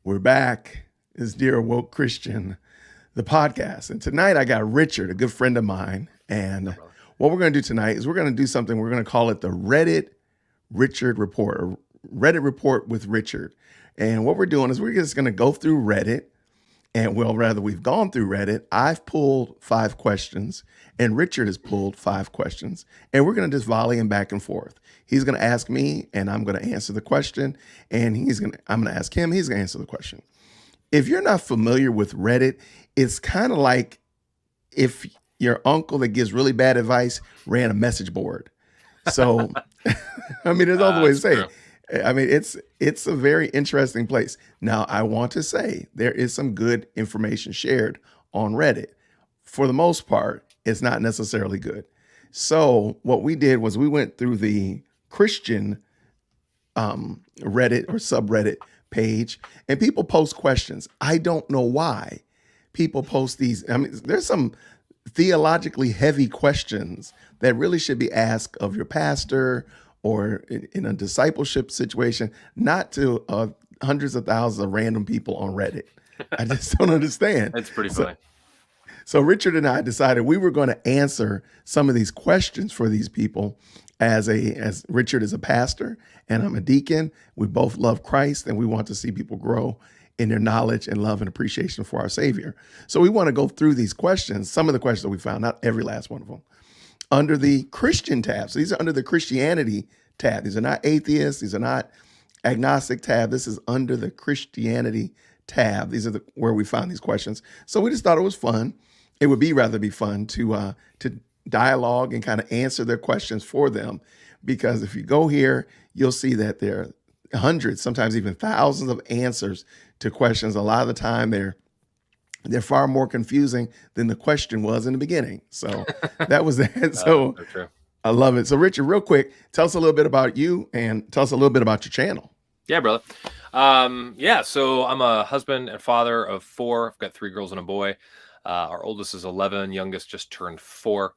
We're back. It's Dear Woke Christian, the podcast. And tonight I got Richard, a good friend of mine. And what we're going to do tonight is we're going to do something. We're going to call it the Reddit Richard Report, or Reddit Report with Richard. And what we're doing is we're just going to go through Reddit. And we've gone through Reddit. I've pulled 5 questions and Richard has pulled 5 questions. And we're going to just volley them back and forth. He's going to ask me and I'm going to answer the question. And I'm going to ask him, he's going to answer the question. If you're not familiar with Reddit, it's kind of like if your uncle that gives really bad advice ran a message board. So, I mean, there's other ways to say it. I mean, it's a very interesting place. Now, I want to say there is some good information shared on Reddit. For the most part, it's not necessarily good. So what we did was we went through the Christian Reddit or subreddit page, and people post questions. I don't know why people post these. I mean, there's some theologically heavy questions that really should be asked of your pastor or in a discipleship situation, not to hundreds of thousands of random people on Reddit. I just don't understand. That's pretty funny. So Richard and I decided we were going to answer some of these questions for these people as Richard is a pastor and I'm a deacon. We both love Christ and we want to see people grow in their knowledge and love and appreciation for our Savior. So we want to go through these questions, some of the questions that we found, not every last one of them, under the Christian tab. So these are under the Christianity tab. These are not atheists. These are not agnostic tab. This is under the Christianity tab. These are where we found these questions. So we just thought it was fun. It would rather be fun to dialogue and kind of answer their questions for them. Because if you go here, you'll see that there are hundreds, sometimes even thousands of answers to questions. A lot of the time they're far more confusing than the question was in the beginning. So that was that. So I love it. So Richard, real quick, tell us a little bit about you and tell us a little bit about your channel. Yeah, brother. So I'm a husband and father of 4. I've got 3 girls and a boy. Our oldest is 11, youngest just turned 4.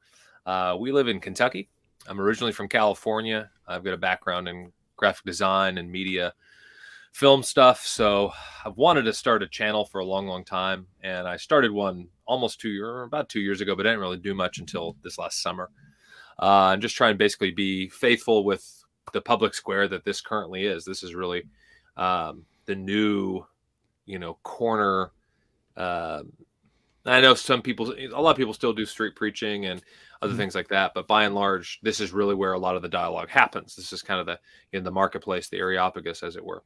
We live in Kentucky. I'm originally from California. I've got a background in graphic design and media film stuff. So I've wanted to start a channel for a long, long time. And I started one about 2 years ago, but I didn't really do much until this last summer. And just try and basically be faithful with the public square that this currently is. This is really the new, corner. I know a lot of people still do street preaching and other things like that, but by and large, this is really where a lot of the dialogue happens. This is kind of the marketplace, the Areopagus, as it were.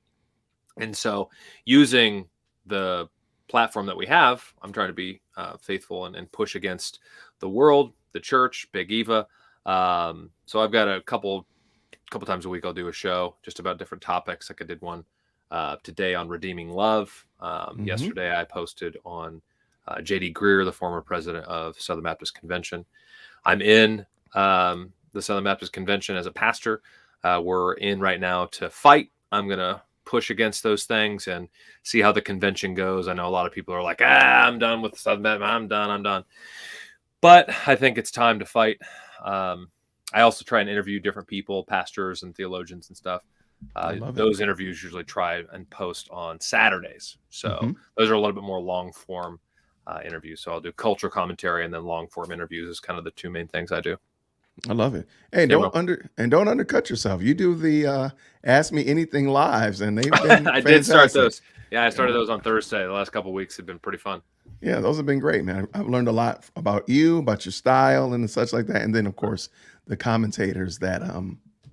And so using the platform that we have, I'm trying to be faithful and push against the world, the church, Big Eva. So I've got a couple times a week, I'll do a show just about different topics. Like I did one today on redeeming love. Yesterday I posted on J.D. Greer, the former president of Southern Baptist Convention. I'm in the Southern Baptist Convention as a pastor. We're in right now to fight. I'm going to push against those things and see how the convention goes. I know a lot of people are like, I'm done with Southern Baptist. I'm done. But I think it's time to fight. I also try and interview different people, pastors and theologians and stuff. Those interviews usually try and post on Saturdays. So those are a little bit more long form interviews. So I'll do culture commentary and then long form interviews is kind of the 2 main things I do. I love it. Hey, don't undercut yourself. You do the Ask Me Anything lives, and they've been I did start those. Yeah, I started those on Thursday. The last couple of weeks have been pretty fun. Yeah, those have been great, man. I've learned a lot about you, about your style and such like that. And then, of course, the commentators that,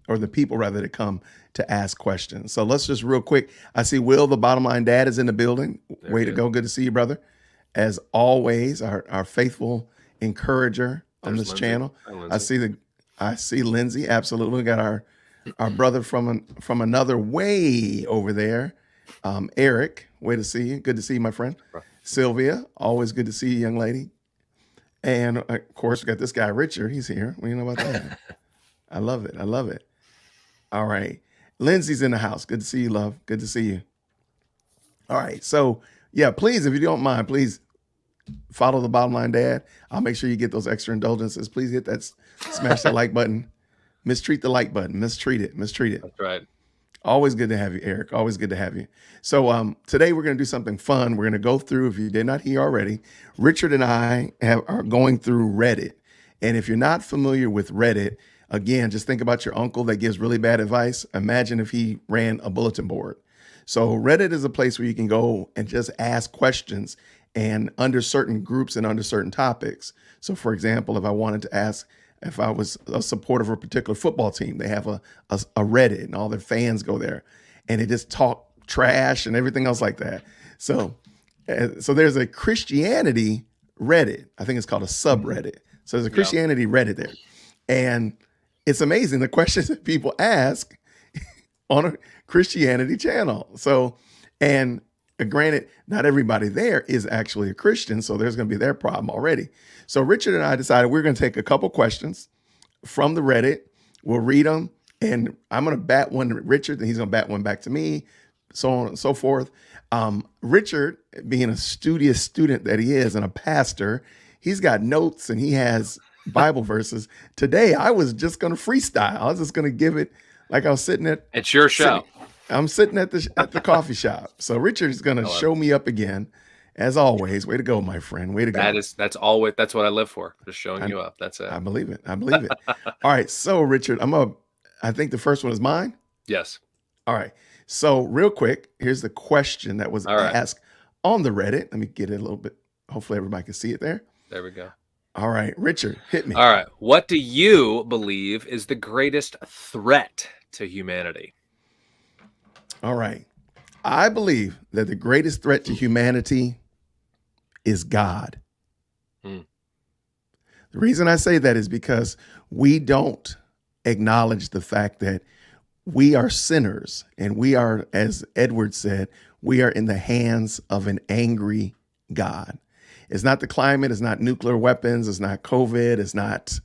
or the people rather, that come to ask questions. So let's just real quick. I see Will, the Bottom Line Dad, is in the building. Way to go. Good to see you, brother. As always, our faithful encourager on this channel. I see Lindsay. Absolutely. We got our brother from another way over there. Eric, way to see you. Good to see you, my friend. Sylvia, always good to see you, young lady. And of course, we got this guy, Richard. He's here. What do you know about that? I love it. All right. Lindsay's in the house. Good to see you, love. Good to see you. All right. So yeah, please, if you don't mind, please follow the Bottom Line Dad. I'll make sure you get those extra indulgences. Please hit that, smash that like button. Mistreat the like button. Mistreat it. That's right. Always good to have you, Eric. Always good to have you. So today we're going to do something fun. We're going to go through, if you did not hear already, Richard and are going through Reddit. And if you're not familiar with Reddit, again, just think about your uncle that gives really bad advice. Imagine if he ran a bulletin board. So Reddit is a place where you can go and just ask questions and under certain groups and under certain topics. So for example, if I wanted to ask if I was a supporter of a particular football team, they have a Reddit and all their fans go there and they just talk trash and everything else like that. So there's a Christianity Reddit. I think it's called a subreddit. So there's a Christianity Reddit there. And it's amazing the questions that people ask on a Christianity channel. So, and granted, not everybody there is actually a Christian, so there's going to be their problem already. So Richard and I decided we're going to take a couple questions from the Reddit. We'll read them, and I'm going to bat one to Richard, and he's going to bat one back to me, so on and so forth. Richard, being a studious student that he is and a pastor, he's got notes and he has Bible verses. Today, I was just going to freestyle. I was just going to give it like I was sitting at. It's your show. I'm sitting at the coffee shop. So Richard is going to show me up again, as always. Way to go, my friend. Way to go. That's what I live for. Just showing you up. That's it. I believe it. I believe it. All right. So Richard, I think the first one is mine. Yes. All right. So real quick, here's the question that was asked on the Reddit. Let me get it a little bit. Hopefully everybody can see it there. There we go. All right, Richard, hit me. All right. What do you believe is the greatest threat to humanity? All right. I believe that the greatest threat to humanity is God. The reason I say that is because we don't acknowledge the fact that we are sinners and we are, as Edward said, we are in the hands of an angry God. It's not the climate, it's not nuclear weapons, it's not COVID, it's not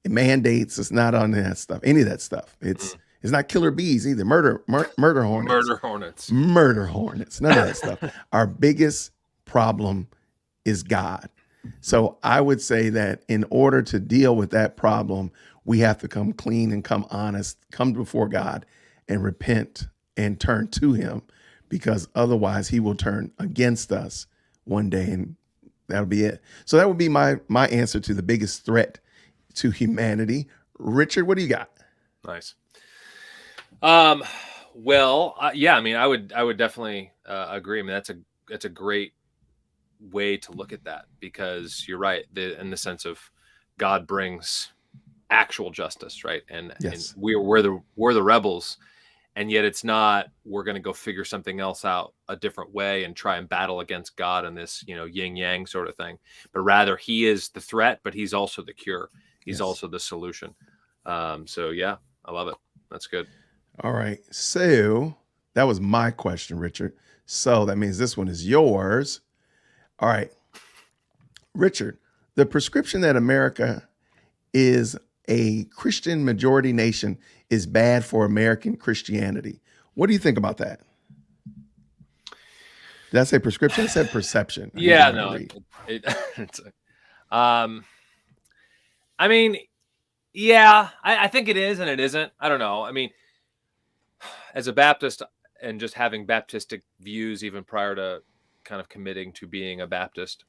mandates, it's not on that stuff, any of that stuff. It's not killer bees either, murder hornets. Murder hornets, none of that stuff. Our biggest problem is God. So I would say that in order to deal with that problem, we have to come clean and come honest, come before God and repent and turn to him, because otherwise he will turn against us one day, and that'll be it. So that would be my answer to the biggest threat to humanity. Richard, what do you got? Nice. Well, yeah, I mean, I would definitely agree. I mean, that's a great way to look at that, because you're right, in the sense of God brings actual justice, right? And, yes. and we're the rebels, and yet it's not, we're going to go figure something else out a different way and try and battle against God in this, yin yang sort of thing. But rather, he is the threat, but he's also the cure. He's also the solution. So yeah, I love it. That's good. All right. So that was my question, Richard. So that means this one is yours. All right. Richard, the prescription that America is a Christian majority nation is bad for American Christianity. What do you think about that? Did I say prescription? I said perception. Yeah, no. I mean, yeah, I think it is and it isn't. I don't know. I mean, as a Baptist and just having Baptistic views even prior to kind of committing to being a Baptist,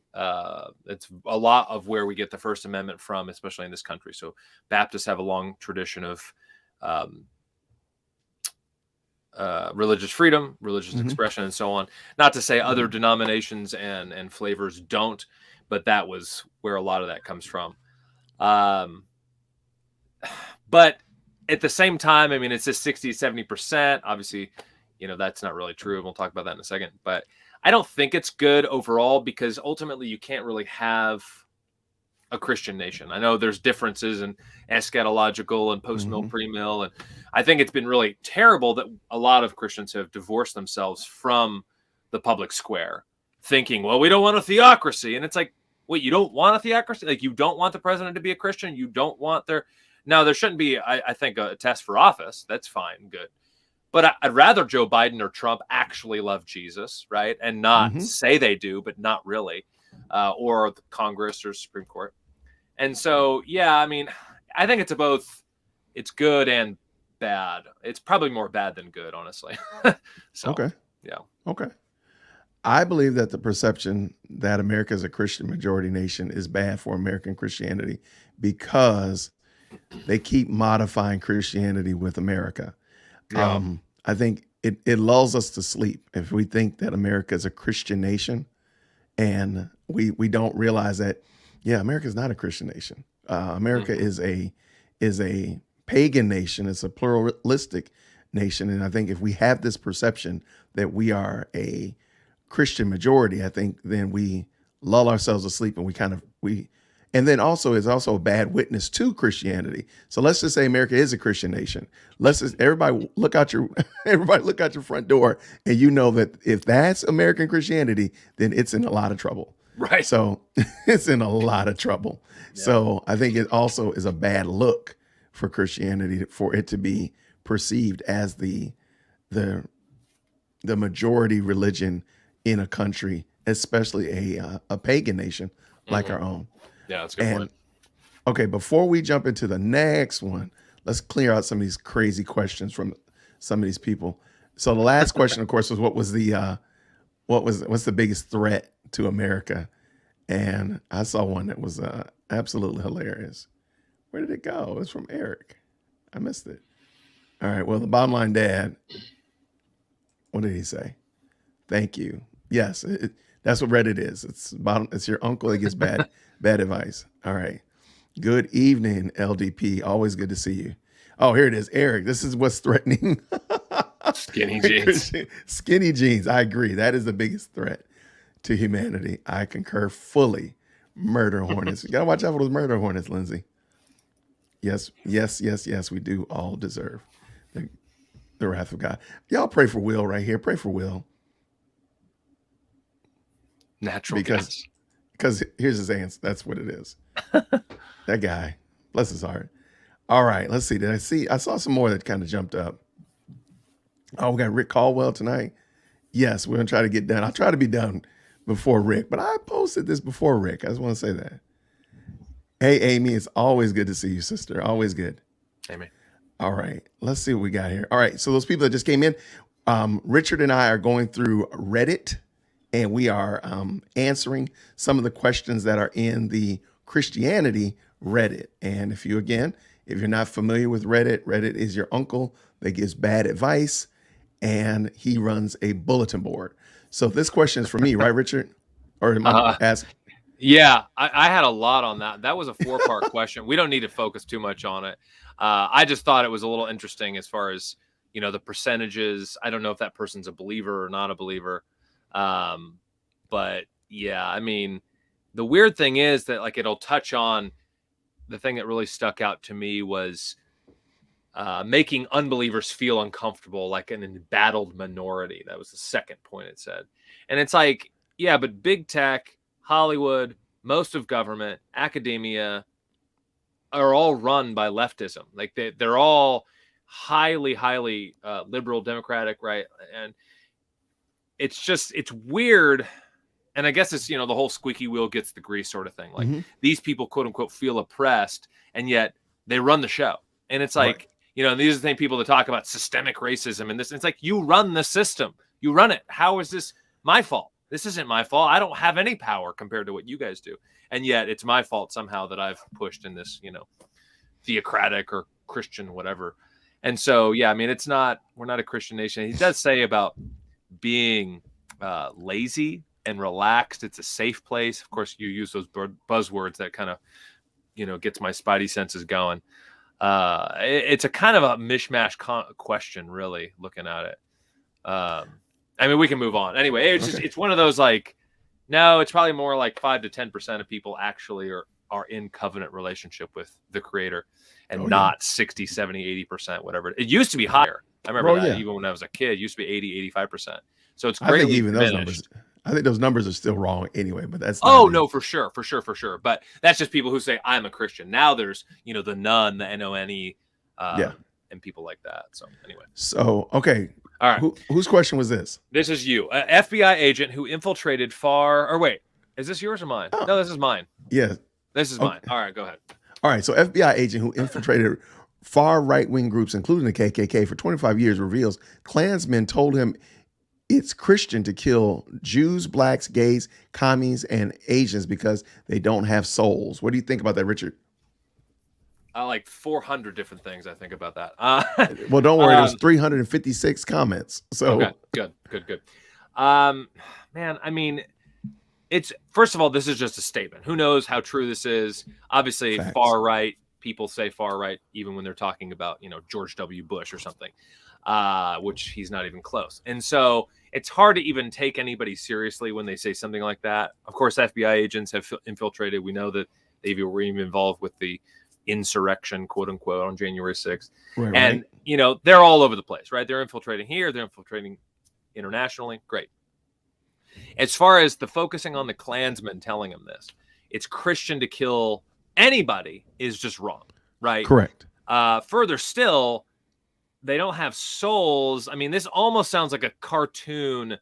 it's a lot of where we get the First Amendment from, especially in this country. So Baptists have a long tradition of religious freedom, religious expression, and so on. Not to say other denominations and flavors don't, but that was where a lot of that comes from. But at the same time, I mean, it's just 60, 70%. Obviously, that's not really true. We'll talk about that in a second. But I don't think it's good overall, because ultimately you can't really have a Christian nation. I know there's differences in eschatological and post-mill, pre-mill. And I think it's been really terrible that a lot of Christians have divorced themselves from the public square, thinking, well, we don't want a theocracy. And it's like, wait, you don't want a theocracy? Like, you don't want the president to be a Christian? You don't want Now, there shouldn't be, I think, a test for office. That's fine, good. But I'd rather Joe Biden or Trump actually love Jesus, right? And not say they do, but not really. Or the Congress or Supreme Court. And so, yeah, I mean, I think it's good and bad. It's probably more bad than good, honestly. So, Okay. yeah. Okay. I believe that the perception that America is a Christian majority nation is bad for American Christianity because they keep modifying Christianity with America. Yeah. I think it lulls us to sleep if we think that America is a Christian nation and we don't realize that, yeah, America is not a Christian nation. America is a pagan nation. It's a pluralistic nation. And I think if we have this perception that we are a Christian majority, I think then we lull ourselves asleep and and then also it's also a bad witness to Christianity. So let's just say America is a Christian nation. Let's just everybody look out your front door, and you know that if that's American Christianity, then it's in a lot of trouble. Right. So it's in a lot of trouble. Yeah. So I think it also is a bad look for Christianity for it to be perceived as the majority religion in a country, especially a pagan nation like our own. Yeah, that's a good point. Okay, before we jump into the next one, let's clear out some of these crazy questions from some of these people. So the last question, of course, was what's the biggest threat to America? And I saw one that was absolutely hilarious. Where did it go? It's from Eric. I missed it. All right. Well, the bottom line, Dad. What did he say? Thank you. Yes, that's what Reddit is. It's your uncle that gives bad advice. All right. Good evening, LDP. Always good to see you. Oh, here it is, Eric. This is what's threatening. Skinny jeans. Skinny jeans. I agree. That is the biggest threat to humanity. I concur fully. Murder hornets. You gotta watch out for those murder hornets, Lindsay. Yes. We do all deserve the wrath of God. Y'all pray for Will right here. Pray for Will. Natural gas. Because here's his answer. That's what it is. That guy, bless his heart. All right, let's see. I saw some more that kind of jumped up. Oh, we got Rick Caldwell tonight. Yes, we're gonna try to get done. I'll try to be done before Rick, but I posted this before Rick. I just want to say that. Hey, Amy, it's always good to see you, sister. Always good. Amy. All right, let's see what we got here. All right, so those people that just came in, Richard and I are going through Reddit, and we are answering some of the questions that are in the Christianity Reddit. And if you're not familiar with Reddit, Reddit is your uncle that gives bad advice, and he runs a bulletin board. So this question is for me, right, Richard? Or am I asking? Yeah, I had a lot on that. That was a 4-part question. We don't need to focus too much on it. I just thought it was a little interesting as far as, the percentages. I don't know if that person's a believer or not a believer. But yeah, I mean, the weird thing is that it'll touch on the thing that really stuck out to me was making unbelievers feel uncomfortable, like an embattled minority. That was the second point it said. And it's like, yeah, but big tech, Hollywood, most of government, academia are all run by leftism. Like they're all highly liberal, democratic, right? And it's weird. And I guess it's, the whole squeaky wheel gets the grease sort of thing. Like these people, quote unquote, feel oppressed, and yet they run the show. And it's like, and these are the same people that talk about systemic racism and this. And it's like, you run the system, you run it. How is this my fault? This isn't my fault. I don't have any power compared to what you guys do. And yet it's my fault somehow that I've pushed in this, theocratic or Christian, whatever. And so, yeah, I mean, we're not a Christian nation. He does say about being lazy and relaxed. It's a safe place. Of course, you use those buzzwords that kind of, gets my spidey senses going. It's a kind of a mishmash question, really, looking at it. I mean, we can move on. Anyway, it's one of those no, it's probably more like 5 to 10% of people actually are in covenant relationship with the Creator, and not 60, 70, 80%, whatever. It used to be higher. I remember that even when I was a kid, it used to be 80, 85%. So it's greatly I think even diminished. those numbers. I think those numbers are still wrong anyway, but that's no, for sure. But that's just people who say I'm a Christian. Now there's the nun, the NONE, and people like that. So anyway. So okay, all right. Whose question was this? This is you, an FBI agent who infiltrated wait, is this yours or mine? Oh. No, this is mine. Yeah, this is mine. All right, go ahead. All right, so FBI agent who infiltrated far right-wing groups, including the KKK, for 25 years reveals Klansmen told him it's Christian to kill Jews, blacks, gays, commies, and Asians because they don't have souls. What do you think about that, Richard? Like 400 different things I think about that. Well, don't worry. There's 356 comments. So okay, good. Man, I mean, it's first of all, this is just a statement. Who knows how true this is? Obviously, Facts. far right people say far right even when they're talking about George W. Bush or something, which he's not even close. And so it's hard to even take anybody seriously when they say something like that. Of course, FBI agents have infiltrated. We know that they were even involved with the insurrection, quote unquote, on January 6th. Right, and, they're all over the place, right? They're infiltrating here. They're infiltrating internationally. Great. As far as the focusing on the Klansmen telling him this, it's Christian to kill anybody is just wrong, right? Correct. Further still, they don't have souls. I mean, this almost sounds like a cartoon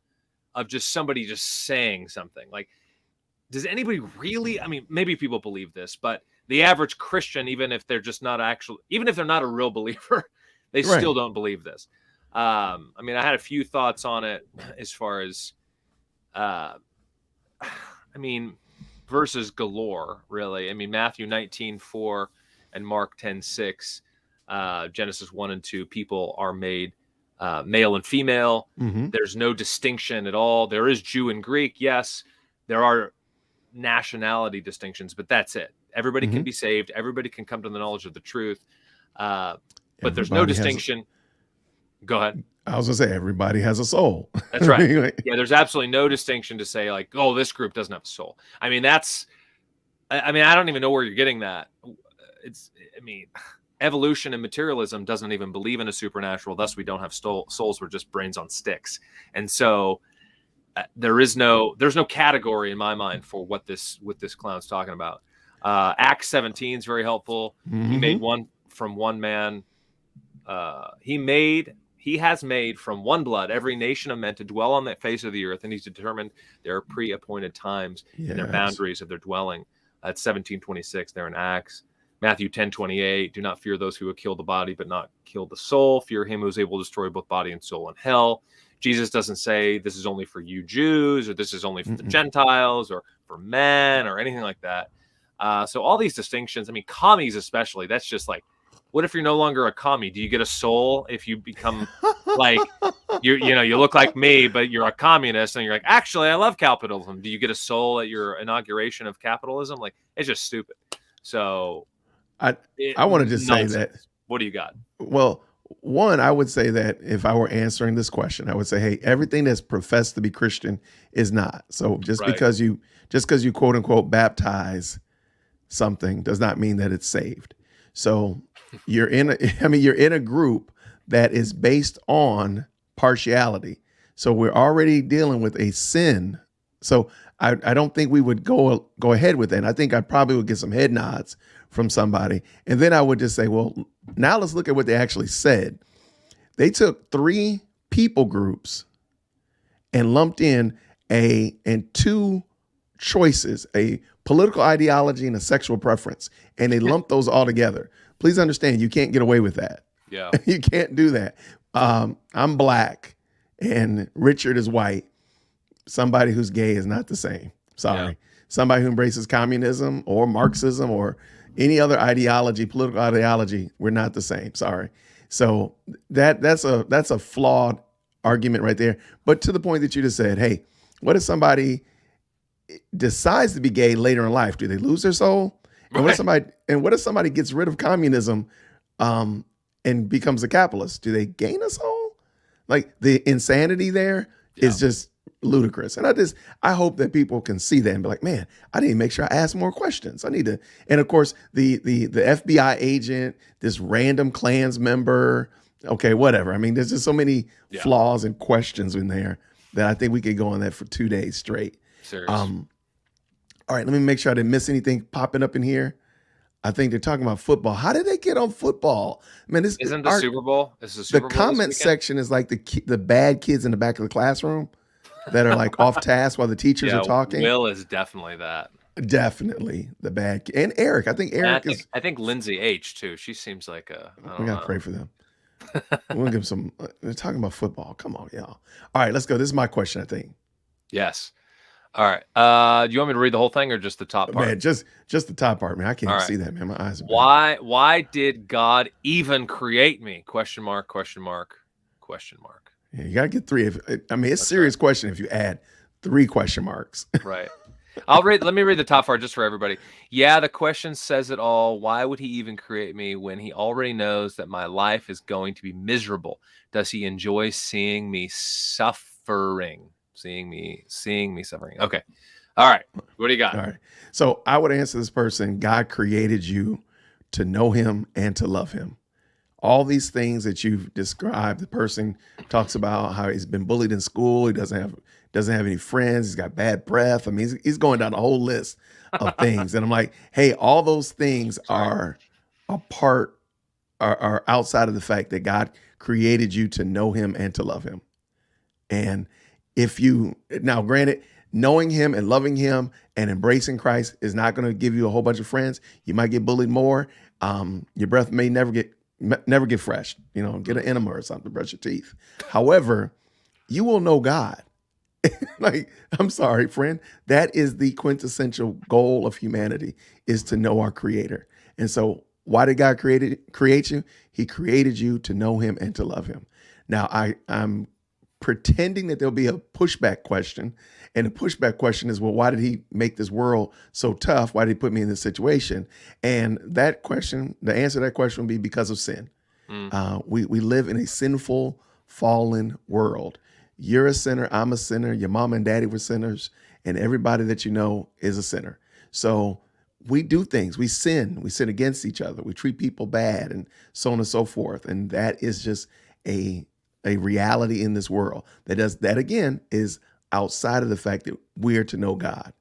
of just somebody just saying something. Like, does anybody really? I mean, maybe people believe this, but the average Christian, even if they're not a real believer, they still don't believe this. I mean, I had a few thoughts on it as far as, verses galore, really. I mean, Matthew 19:4 and Mark 10:6, Genesis 1 and 2, people are made male and female. Mm-hmm. There's no distinction at all. There is Jew and Greek. Yes, there are nationality distinctions, but that's it. Everybody can be saved. Everybody can come to the knowledge of the truth. But there's no distinction. Go ahead. I was going to say, everybody has a soul. That's right. Yeah, there's absolutely no distinction to say, like, oh, this group doesn't have a soul. I mean, I don't even know where you're getting that. Evolution and materialism doesn't even believe in a supernatural. Thus, we don't have souls. We're just brains on sticks. And so there's no category in my mind for what this clown's talking about. Acts 17 is very helpful. Mm-hmm. He made one from one man. He has made from one blood every nation of men to dwell on the face of the earth, and he's determined their pre-appointed times and their boundaries of their dwelling. That's 17:26 there in Acts. Matthew 10:28, do not fear those who will kill the body but not kill the soul. Fear him who is able to destroy both body and soul in hell. Jesus doesn't say this is only for you Jews, or this is only for the Gentiles, or for men, or anything like that. So all these distinctions, I mean, commies especially, that's just like, what if you're no longer a commie? Do you get a soul if you become like, you look like me, but you're a communist, and you're like, actually, I love capitalism. Do you get a soul at your inauguration of capitalism? Like, it's just stupid. So I want to just say that. What do you got? Well, one, I would say that if I were answering this question, I would say, hey, everything that's professed to be Christian is not. So just because you quote unquote baptize something does not mean that it's saved. So you're in a group that is based on partiality. So we're already dealing with a sin. So I don't think we would go ahead with that. And I think I probably would get some head nods from somebody. And then I would just say, well, now let's look at what they actually said. They took 3 people groups and lumped in two choices, a political ideology and a sexual preference, and they lumped those all together. Please understand, you can't get away with that. Yeah. You can't do that. I'm black and Richard is white. Somebody who's gay is not the same. Sorry. Yeah. Somebody who embraces communism or Marxism or any other ideology, political ideology, we're not the same. Sorry. So that's a flawed argument right there. But to the point that you just said, hey, what if somebody decides to be gay later in life? Do they lose their soul? And what if somebody gets rid of communism and becomes a capitalist? Do they gain a soul? Like, the insanity there is just ludicrous. And I hope that people can see that and be like, man, I need to make sure I ask more questions. I need to. And of course, the FBI agent, this random Klans member, okay, whatever. I mean, there's just so many flaws and questions in there that I think we could go on that for 2 days straight. Serious. All right, let me make sure I didn't miss anything popping up in here. I think they're talking about football. How did they get on football? Man, isn't the Super Bowl? The comment section is like the bad kids in the back of the classroom that are like off task while the teachers are talking. Will is definitely that. Definitely the bad. And Eric, I think And Eric is. I think Lindsay H too. She seems like I We don't gotta pray know. for them. We'll give them some. They're talking about football. Come on, y'all. All right, let's go. This is my question. I think, Yes. All right. Do you want me to read the whole thing or just the top part? man, just the top part, man. I can't All even right. see that, man. My eyes are bad. Why did God even create me? Question mark, question mark, question mark. Yeah, you gotta get three. I mean, it's a That's right. serious question if you add 3 question marks. Right. Let me read the top part just for everybody. Yeah, the question says it all. Why would he even create me when he already knows that my life is going to be miserable? Does he enjoy seeing me suffering? Seeing me suffering. Okay. All right. What do you got? All right. So I would answer this person: God created you to know Him and to love Him. All these things that you've described, the person talks about how he's been bullied in school. He doesn't have any friends. He's got bad breath. I mean, he's going down a whole list of things, and I'm like, hey, all those things Sorry. are a part are outside of the fact that God created you to know Him and to love Him. And if you now, granted, knowing Him and loving Him and embracing Christ is not going to give you a whole bunch of friends. You might get bullied more. Your breath may never get fresh. You know, get an enema or something to brush your teeth. However, you will know God. Like, I'm sorry, friend. That is the quintessential goal of humanity, is to know our Creator. And so, why did God create you? He created you to know Him and to love Him. Now, I'm pretending that there'll be a pushback question. And the pushback question is, well, why did He make this world so tough? Why did He put me in this situation? And that question, the answer to that question would be because of sin. We live in a sinful, fallen world. You're a sinner. I'm a sinner. Your mom and daddy were sinners. And everybody that you know is a sinner. So we do things. We sin. We sin against each other. We treat people bad and so on and so forth. And that is just a reality in this world. That again is outside of the fact that we are to know God.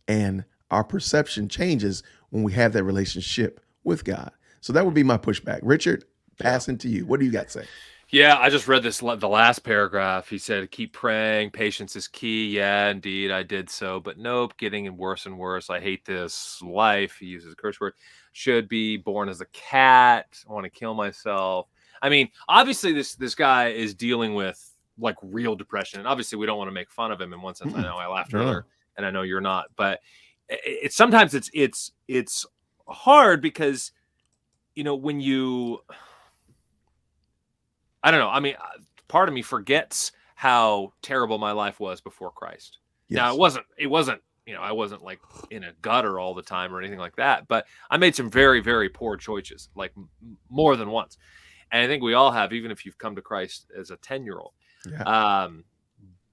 And our perception changes when we have that relationship with God. So that would be my pushback. Richard, passing to you. What do you got to say? Yeah, I just read the last paragraph. He said, keep praying. Patience is key. Yeah, indeed, I did so. But nope, getting worse and worse. I hate this life. He uses a curse word. Should be born as a cat. I want to kill myself. I mean, obviously, this guy is dealing with like real depression. And obviously, we don't want to make fun of him in one sense. I know I laughed No. earlier, and I know you're not. But it's sometimes it's hard because, when you... I don't know. I mean, part of me forgets how terrible my life was before Christ. Yes. Now, it wasn't, I wasn't like in a gutter all the time or anything like that, but I made some very, very poor choices, like more than once. And I think we all have, even if you've come to Christ as a 10-year-old. Yeah.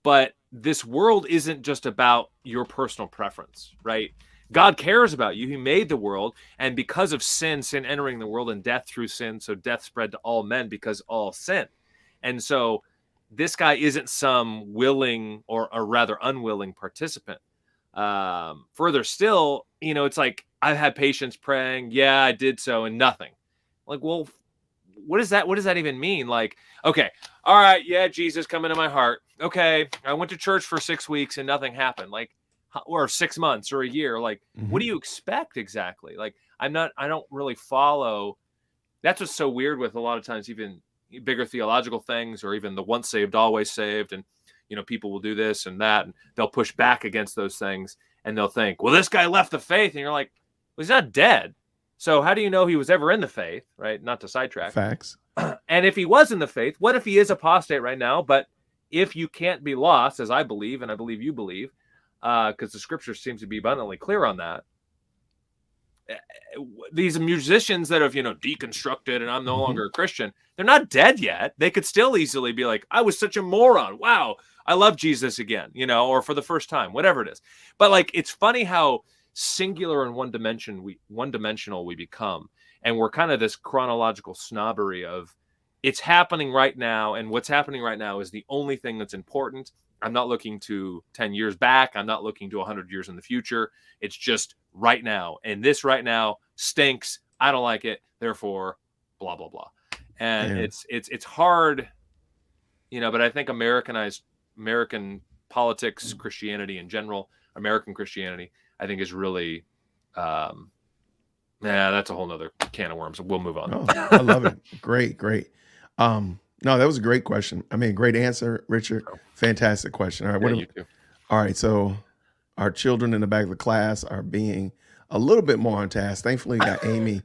But this world isn't just about your personal preference, right? God cares about you. He made the world. And because of sin entering the world, and death through sin, so death spread to all men because all sin. And so this guy isn't some willing or rather unwilling participant. Further still, it's like, I've had patience praying. Yeah, I did so, and nothing. Like, well, what does that even mean? Like, okay, all right, yeah, Jesus, come into my heart. Okay, I went to church for 6 weeks and nothing happened. Like, or 6 months or a year. Like, what do you expect exactly? Like, I don't really follow. That's what's so weird with a lot of times, even bigger theological things, or even the once saved, always saved. And, people will do this and that, and they'll push back against those things, and they'll think, well, this guy left the faith. And you're like, well, he's not dead. So how do you know he was ever in the faith, right? Not to sidetrack. Facts. And if he was in the faith, what if he is apostate right now? But if you can't be lost, as I believe, and I believe you believe, because the scripture seems to be abundantly clear on that, these musicians that have, deconstructed and I'm no longer a Christian, they're not dead yet. They could still easily be like, I was such a moron. Wow, I love Jesus again, or for the first time, whatever it is. But like, it's funny how singular and one-dimensional we become. And we're kind of this chronological snobbery of, it's happening right now, and what's happening right now is the only thing that's important. I'm not looking to 10 years back. I'm not looking to 100 years in the future. It's just right now. And this right now stinks. I don't like it. Therefore, blah, blah, blah. And it's hard, but I think American politics, Christianity in general, American Christianity, I think is really, that's a whole nother can of worms. We'll move on. Oh, I love it. Great, great. No, that was a great question. I mean, great answer, Richard. Fantastic question. All right, Yeah, you too. all right, so our children in the back of the class are being a little bit more on task. Thankfully, we got Amy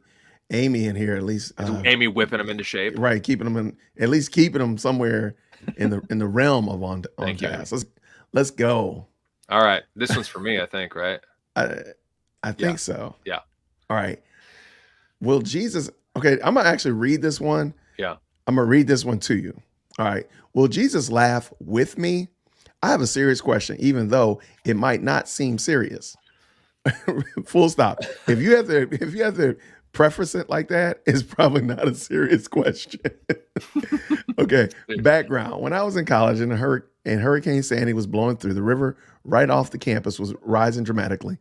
in here at least. Amy whipping them into shape. Right, keeping them somewhere in the realm of on Thank you. task. Let's go. All right, this one's for me, I think, right? I think so. Yeah. All right. Will Jesus? Okay, I'm gonna actually read this one. Yeah. I'm gonna read this one to you. All right. Will Jesus laugh with me? I have a serious question, even though it might not seem serious. Full stop. If you have to preface it like that, it's probably not a serious question. Okay. Background. When I was in college and Hurricane Sandy was blowing through, the river right off the campus was rising dramatically.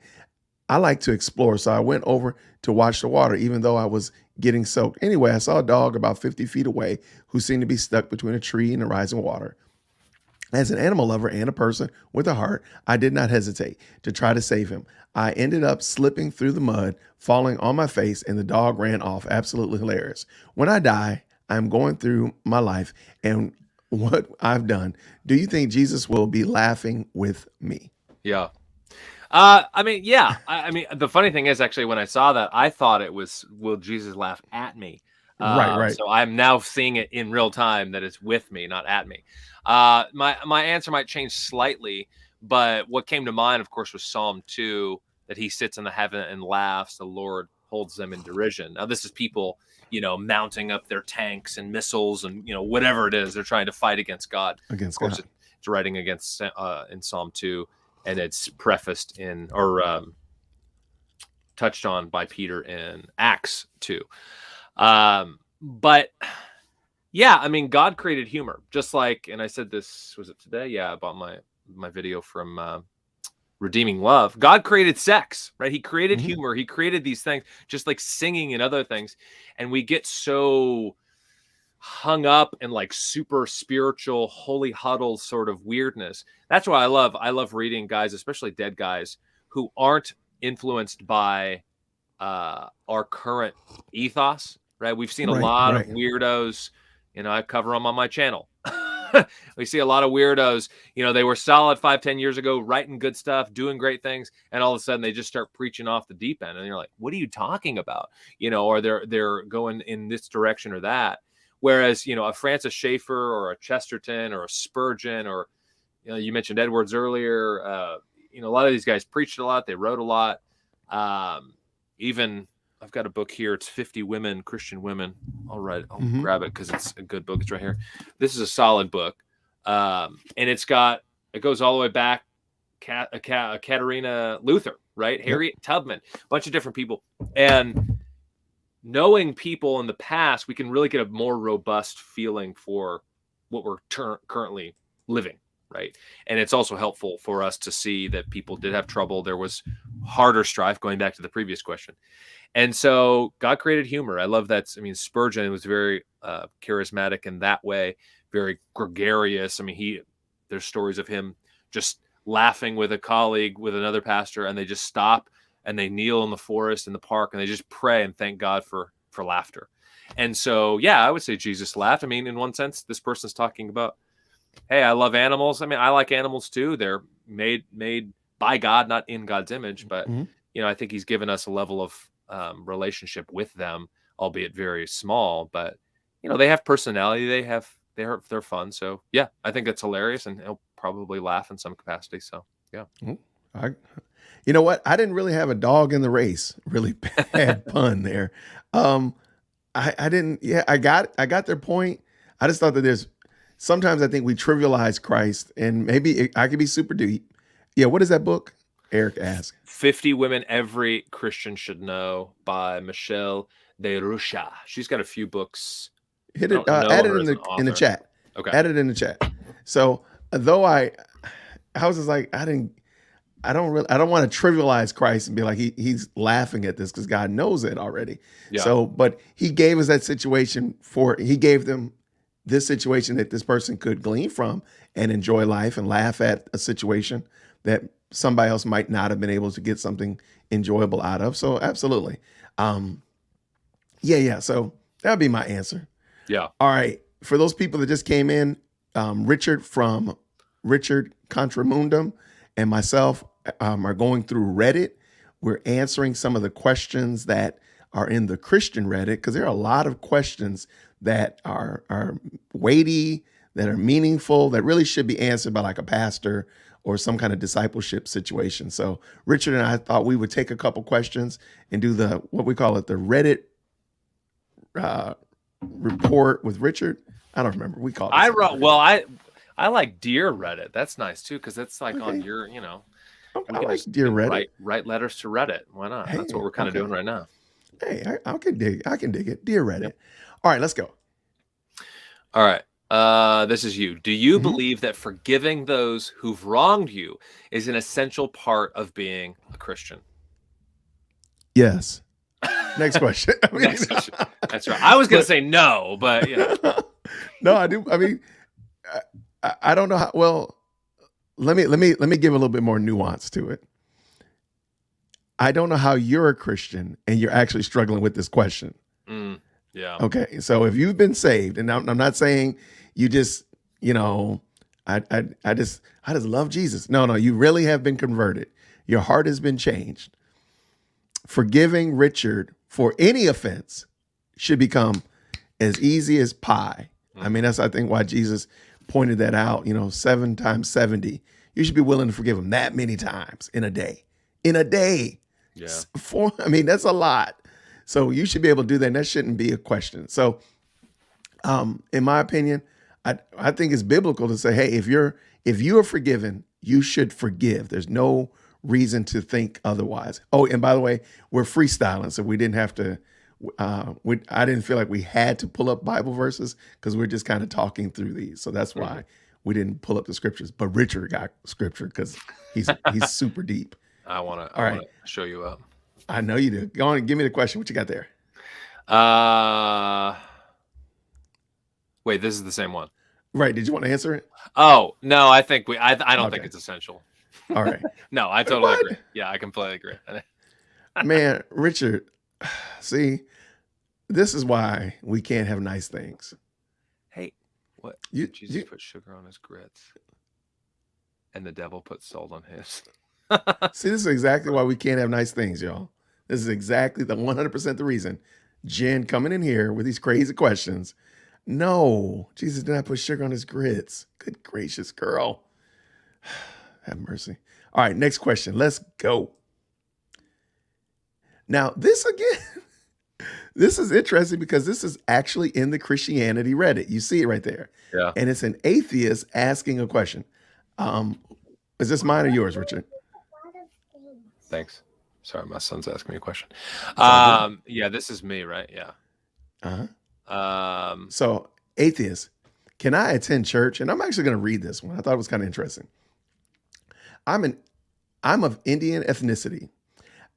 I like to explore, so I went over to watch the water, even though I was getting soaked. Anyway, I saw a dog about 50 feet away who seemed to be stuck between a tree and the rising water. As an animal lover and a person with a heart, I did not hesitate to try to save him. I ended up slipping through the mud, falling on my face, and the dog ran off. Absolutely hilarious. When I die, I'm going through my life and what I've done. Do you think Jesus will be laughing with me? Yeah. I mean, yeah. I mean, the funny thing is, actually, when I saw that, I thought it was, will Jesus laugh at me? Right. So I'm now seeing it in real time that it's with me, not at me. My answer might change slightly, but what came to mind, of course, was Psalm 2, that he sits in the heaven and laughs. The Lord holds them in derision. Now, this is people, mounting up their tanks and missiles and, whatever it is, they're trying to fight against God. Against Of course, God. it's writing against in Psalm 2. And it's prefaced in or touched on by Peter in Acts 2. But yeah, I mean, God created humor, just like, and I said this, was it today? Yeah, about my video from Redeeming Love. God created sex, right? He created humor. He created these things, just like singing and other things. And we get so hung up in like super spiritual holy huddle sort of weirdness. That's why I love reading guys, especially dead guys, who aren't influenced by our current ethos, right? We've seen a lot of weirdos, I cover them on my channel. We see a lot of weirdos, they were solid 5-10 years ago, writing good stuff, doing great things, and all of a sudden they just start preaching off the deep end, and you're like, what are you talking about? Or they're going in this direction or that. Whereas, a Francis Schaeffer or a Chesterton or a Spurgeon, or, you mentioned Edwards earlier, a lot of these guys preached a lot. They wrote a lot. Even I've got a book here. It's 50 Women, Christian Women. I'll grab it because it's a good book. It's right here. This is a solid book. And it goes all the way back. Katerina Luther, right? Harriet Tubman, a bunch of different people. And knowing people in the past, we can really get a more robust feeling for what we're currently living, right? And it's also helpful for us to see that people did have trouble. There was harder strife, going back to the previous question. And so God created humor. I love that. I mean, Spurgeon was very charismatic in that way, very gregarious. I mean, there's stories of him just laughing with a colleague, with another pastor, and they just stop and they kneel in the forest, in the park, and they just pray and thank God for laughter. And so, yeah, I would say Jesus laughed. I mean, in one sense, this person's talking about, hey, I love animals. I mean, I like animals too. They're made by God, not in God's image. But, I think he's given us a level of relationship with them, albeit very small. But, they have personality. They're fun. So, yeah, I think that's hilarious. And he'll probably laugh in some capacity. So, yeah. You know what? I didn't really have a dog in the race. Really bad pun there. I didn't. Yeah, I got their point. I just thought that sometimes I think we trivialize Christ, and maybe I could be super deep. Yeah. What is that book? Eric asked. 50 Women Every Christian Should Know by Michelle DeRusha. She's got a few books. Hit it. Add it in the chat. Okay. Add it in the chat. So though I was just like, I don't want to trivialize Christ and be like he's laughing at this because God knows it already. Yeah. So, but he gave us that situation he gave them this situation that this person could glean from and enjoy life and laugh at a situation that somebody else might not have been able to get something enjoyable out of. So absolutely. Um, yeah. So that'd be my answer. Yeah. All right. For those people that just came in, Richard from Richard Contramundum and myself are going through Reddit. We're answering some of the questions that are in the Christian Reddit because there are a lot of questions that are weighty, that are meaningful, that really should be answered by like a pastor or some kind of discipleship situation. So Richard and I thought we would take a couple questions and do the what we call it the Reddit uh, report with Richard. I don't remember. We called it I something wrote. crazy. Well, I like Dear Reddit. That's nice too because it's like on Okay. your. You I can like just Dear Reddit. write letters to Reddit. Why not? That's what Hey, we're kind of okay. doing right now. Hey, I can dig. I can dig it. Dear Reddit. Yep. All right, let's go. All right. This is you. Do you Mhm. believe that forgiving those who've wronged you is an essential part of being a Christian? Yes. Next question. I mean, Next question. That's right. I was going to say no, but no, I do. I mean, I don't know how. Well, let me give a little bit more nuance to it. I don't know how you're a Christian and you're actually struggling with this question. Yeah. Okay, so if you've been saved, and I'm not saying you just, I just love Jesus. No, you really have been converted. Your heart has been changed. Forgiving Richard for any offense should become as easy as pie. I mean, that's I think why Jesus pointed that out. 7 times 70. You should be willing to forgive him that many times in a day. In a day. Yeah. That's a lot. So you should be able to do that. And that shouldn't be a question. So, in my opinion, I think it's biblical to say, hey, if you are forgiven, you should forgive. There's no reason to think otherwise. Oh, and by the way, we're freestyling, so we didn't have to. I didn't feel like we had to pull up Bible verses because we're just kind of talking through these. So that's why we didn't pull up the scriptures. But Richard got scripture because he's super deep. I want to show you up. I know you do. Go on and give me the question. What you got there? Wait, this is the same one. Right. Did you want to answer it? Oh, no, I think I don't think it's essential. All right. No, I totally agree. Yeah, I completely agree. Man, Richard, see, this is why we can't have nice things. Hey, what? Jesus put sugar on his grits, and the devil put salt on his. See, this is exactly why we can't have nice things, y'all. This is exactly the 100% the reason. Jen coming in here with these crazy questions. No, Jesus did not put sugar on his grits. Good gracious, girl. Have mercy. All right, next question. Let's go. Now, this again, this is interesting because this is actually in the Christianity Reddit. You see it right there. Yeah. And it's an atheist asking a question. Is this mine or yours, Richard? Thanks. Sorry, my son's asking me a question. Yeah, this is me, right? Yeah. So, atheist, can I attend church? And I'm actually going to read this one. I thought it was kind of interesting. I'm of Indian ethnicity.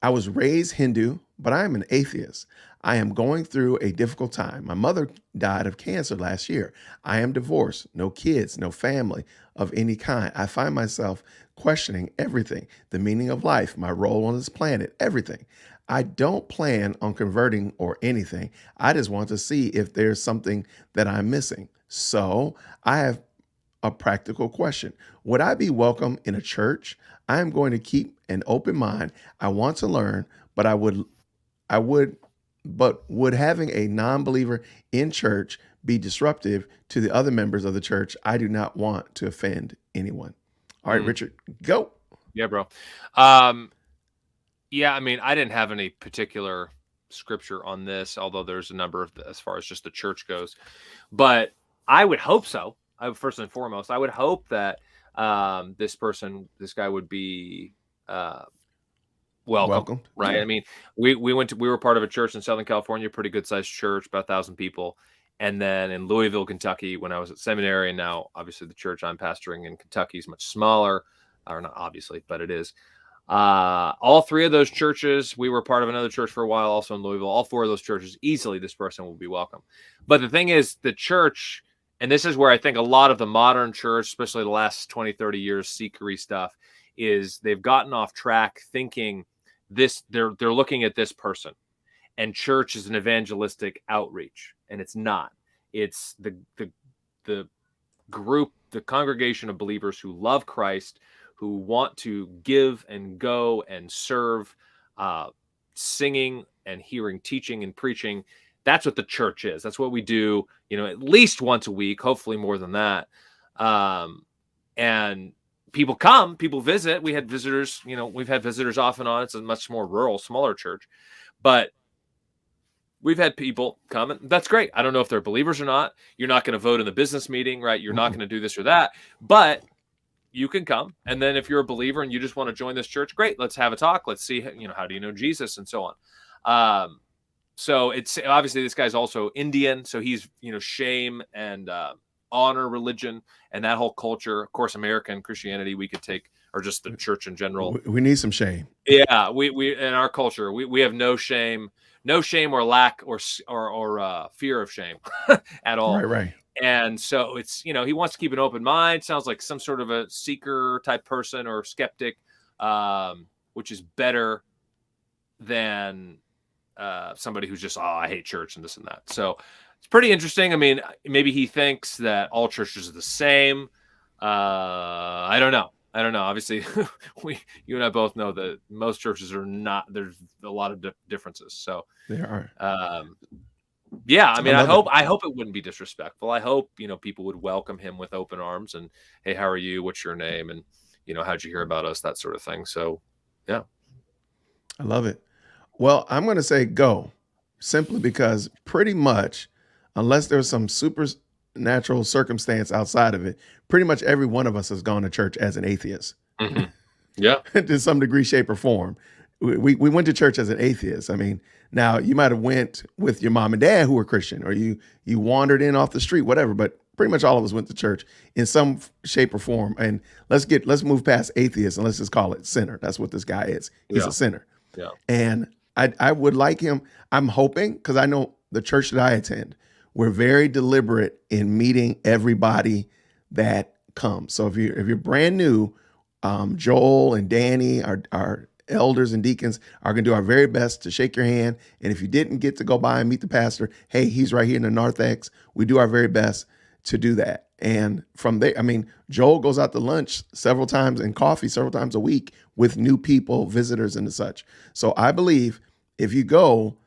I was raised Hindu, but I am an atheist. I am going through a difficult time. My mother died of cancer last year. I am divorced, no kids, no family of any kind. I find myself questioning everything, the meaning of life, my role on this planet, everything. I don't plan on converting or anything. I just want to see if there's something that I'm missing. So I have a practical question. Would I be welcome in a church? I am going to keep an open mind. I want to learn, but would having a non-believer in church be disruptive to the other members of the church? I do not want to offend anyone. All right, Richard, go. Yeah, bro. Yeah, I mean, I didn't have any particular scripture on this, although there's a number of as far as just the church goes. But I would hope so. First and foremost, I would hope that this guy would be welcome, right? Yeah. I mean, we were part of a church in Southern California, pretty good sized church, about 1,000 people. And then in Louisville, Kentucky, when I was at seminary, and now obviously the church I'm pastoring in Kentucky is much smaller, or not obviously, but it is. All three of those churches, we were part of another church for a while, also in Louisville. All four of those churches, easily this person will be welcome. But the thing is, the church And this is where I think a lot of the modern church, especially the last 20, 30 years, seekery stuff, is they've gotten off track thinking they're looking at this person, and church is an evangelistic outreach, and it's not. It's the group, the congregation of believers who love Christ, who want to give and go and serve, singing and hearing teaching and preaching. That's what the church is. That's what we do, at least once a week, hopefully more than that. And people come, people visit. We had visitors, we've had visitors off and on. It's a much more rural, smaller church, but we've had people come, and that's great. I don't know if they're believers or not. You're not going to vote in the business meeting, right? You're not going to do this or that, but you can come. And then if you're a believer and you just want to join this church, great. Let's have a talk. Let's see, how do you know Jesus and so on. So it's obviously this guy's also Indian. So he's, shame and honor religion and that whole culture. Of course, American Christianity we could take, or just the church in general. We need some shame. Yeah, we in our culture we have no shame or lack or fear of shame at all. Right. And so it's, he wants to keep an open mind. Sounds like some sort of a seeker type person or skeptic, which is better than somebody who's just, I hate church and this and that. So it's pretty interesting. I mean, maybe he thinks that all churches are the same. I don't know. Obviously, you and I both know that most churches are not. There's a lot of differences. So there are. Yeah, I mean, I hope it wouldn't be disrespectful. I hope people would welcome him with open arms and, hey, how are you? What's your name? And how'd you hear about us? That sort of thing. So, yeah, I love it. Well, I'm going to say go, simply because pretty much, unless there's some supernatural circumstance outside of it, pretty much every one of us has gone to church as an atheist. Mm-hmm. Yeah, to some degree, shape, or form. We went to church as an atheist. I mean, now you might have went with your mom and dad who were Christian, or you wandered in off the street, whatever. But pretty much all of us went to church in some shape or form. And let's move past atheist and let's just call it sinner. That's what this guy is. He's a sinner. Yeah. And I would like him. I'm hoping, because I know the church that I attend, we're very deliberate in meeting everybody that comes. So if you're brand new, Joel and Danny, our elders and deacons, are going to do our very best to shake your hand. And if you didn't get to go by and meet the pastor, hey, he's right here in the narthex. We do our very best to do that. And from there, I mean, Joel goes out to lunch several times and coffee several times a week with new people, visitors, and such. So I believe if you go,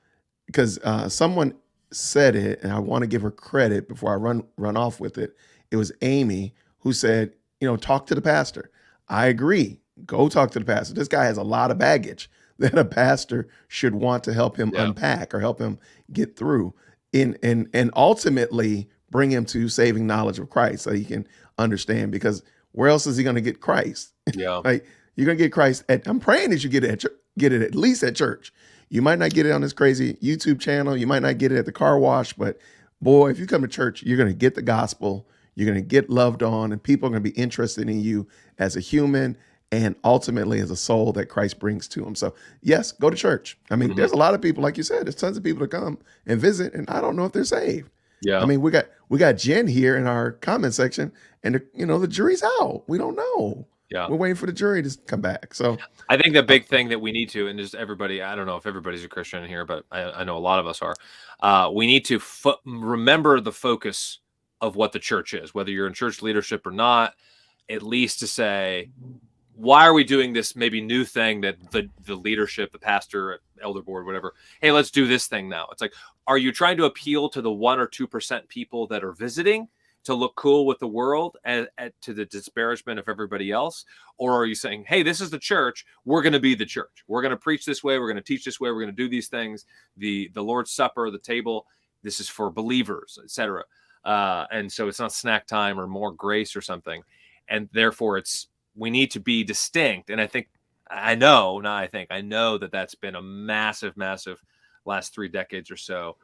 because someone said it, and I want to give her credit before I run off with it. It was Amy who said, talk to the pastor. I agree. Go talk to the pastor. This guy has a lot of baggage that a pastor should want to help him unpack or help him get through and ultimately bring him to saving knowledge of Christ so he can understand, because where else is he going to get Christ? Yeah. Like, you're going to get Christ I'm praying that you get it at least at church. You might not get it on this crazy YouTube channel. You might not get it at the car wash, but boy, if you come to church, you're going to get the gospel. You're going to get loved on, and people are going to be interested in you as a human and ultimately as a soul that Christ brings to them. So yes, go to church. I mean, there's a lot of people, like you said, there's tons of people that come and visit, and I don't know if they're saved. Yeah. I mean, we got Jen here in our comment section, and the jury's out. We don't know. Yeah. We're waiting for the jury to come back. So I think the big thing that we need to, and just everybody, I don't know if everybody's a Christian here, but I know a lot of us are. We need to remember the focus of what the church is, whether you're in church leadership or not, at least to say, why are we doing this maybe new thing that the leadership, the pastor, elder board, whatever, hey, let's do this thing now. It's like, are you trying to appeal to the 1 or 2% people that are visiting to look cool with the world and to the disparagement of everybody else? Or are you saying, hey, this is the church. We're going to be the church. We're going to preach this way. We're going to teach this way. We're going to do these things. The Lord's Supper, the table, this is for believers, etc. And so it's not snack time or more grace or something. And therefore we need to be distinct. And I know that that's been a massive, massive last 3 decades or so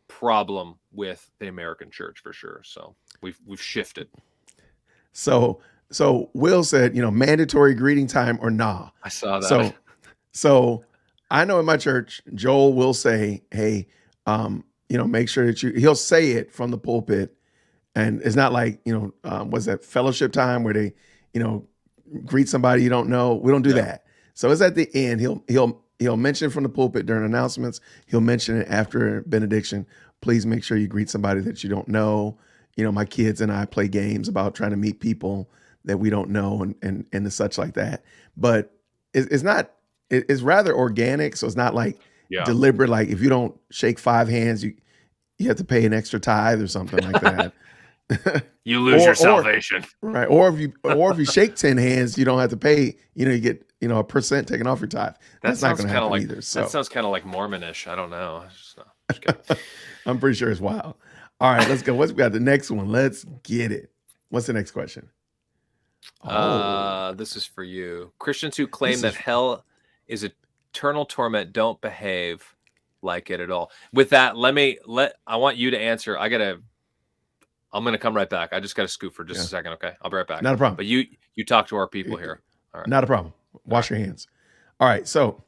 problem with the American church for sure. So we've shifted. So Will said, mandatory greeting time or nah. I saw that. So I know in my church, Joel will say, hey, make sure that he'll say it from the pulpit. And it's not like, was that fellowship time where they, greet somebody you don't know? We don't do Yeah. that. So it's at the end. He'll mention it from the pulpit during announcements. He'll mention it after benediction. Please make sure you greet somebody that you don't know. My kids and I play games about trying to meet people that we don't know and the such like that. But it's not. It's rather organic. So it's not like Yeah. deliberate. Like if you don't shake 5 hands, you have to pay an extra tithe or something like that. You lose your salvation. Right. Or if you shake 10 hands, you don't have to pay, you get, a percent taken off your tithe. That's not going to happen either. So that sounds kind of like Mormonish. I don't know. I'm pretty sure it's wild. All right, let's go. We got the next one. Let's get it. What's the next question? This is for you. Christians who claim that hell is eternal torment don't behave like it at all. With that, I want you to answer. I'm going to come right back. I just got to scoot for just a second. Okay. I'll be right back. Not a problem. But you talk to our people here. All right. Not a problem. Wash your hands. All right. So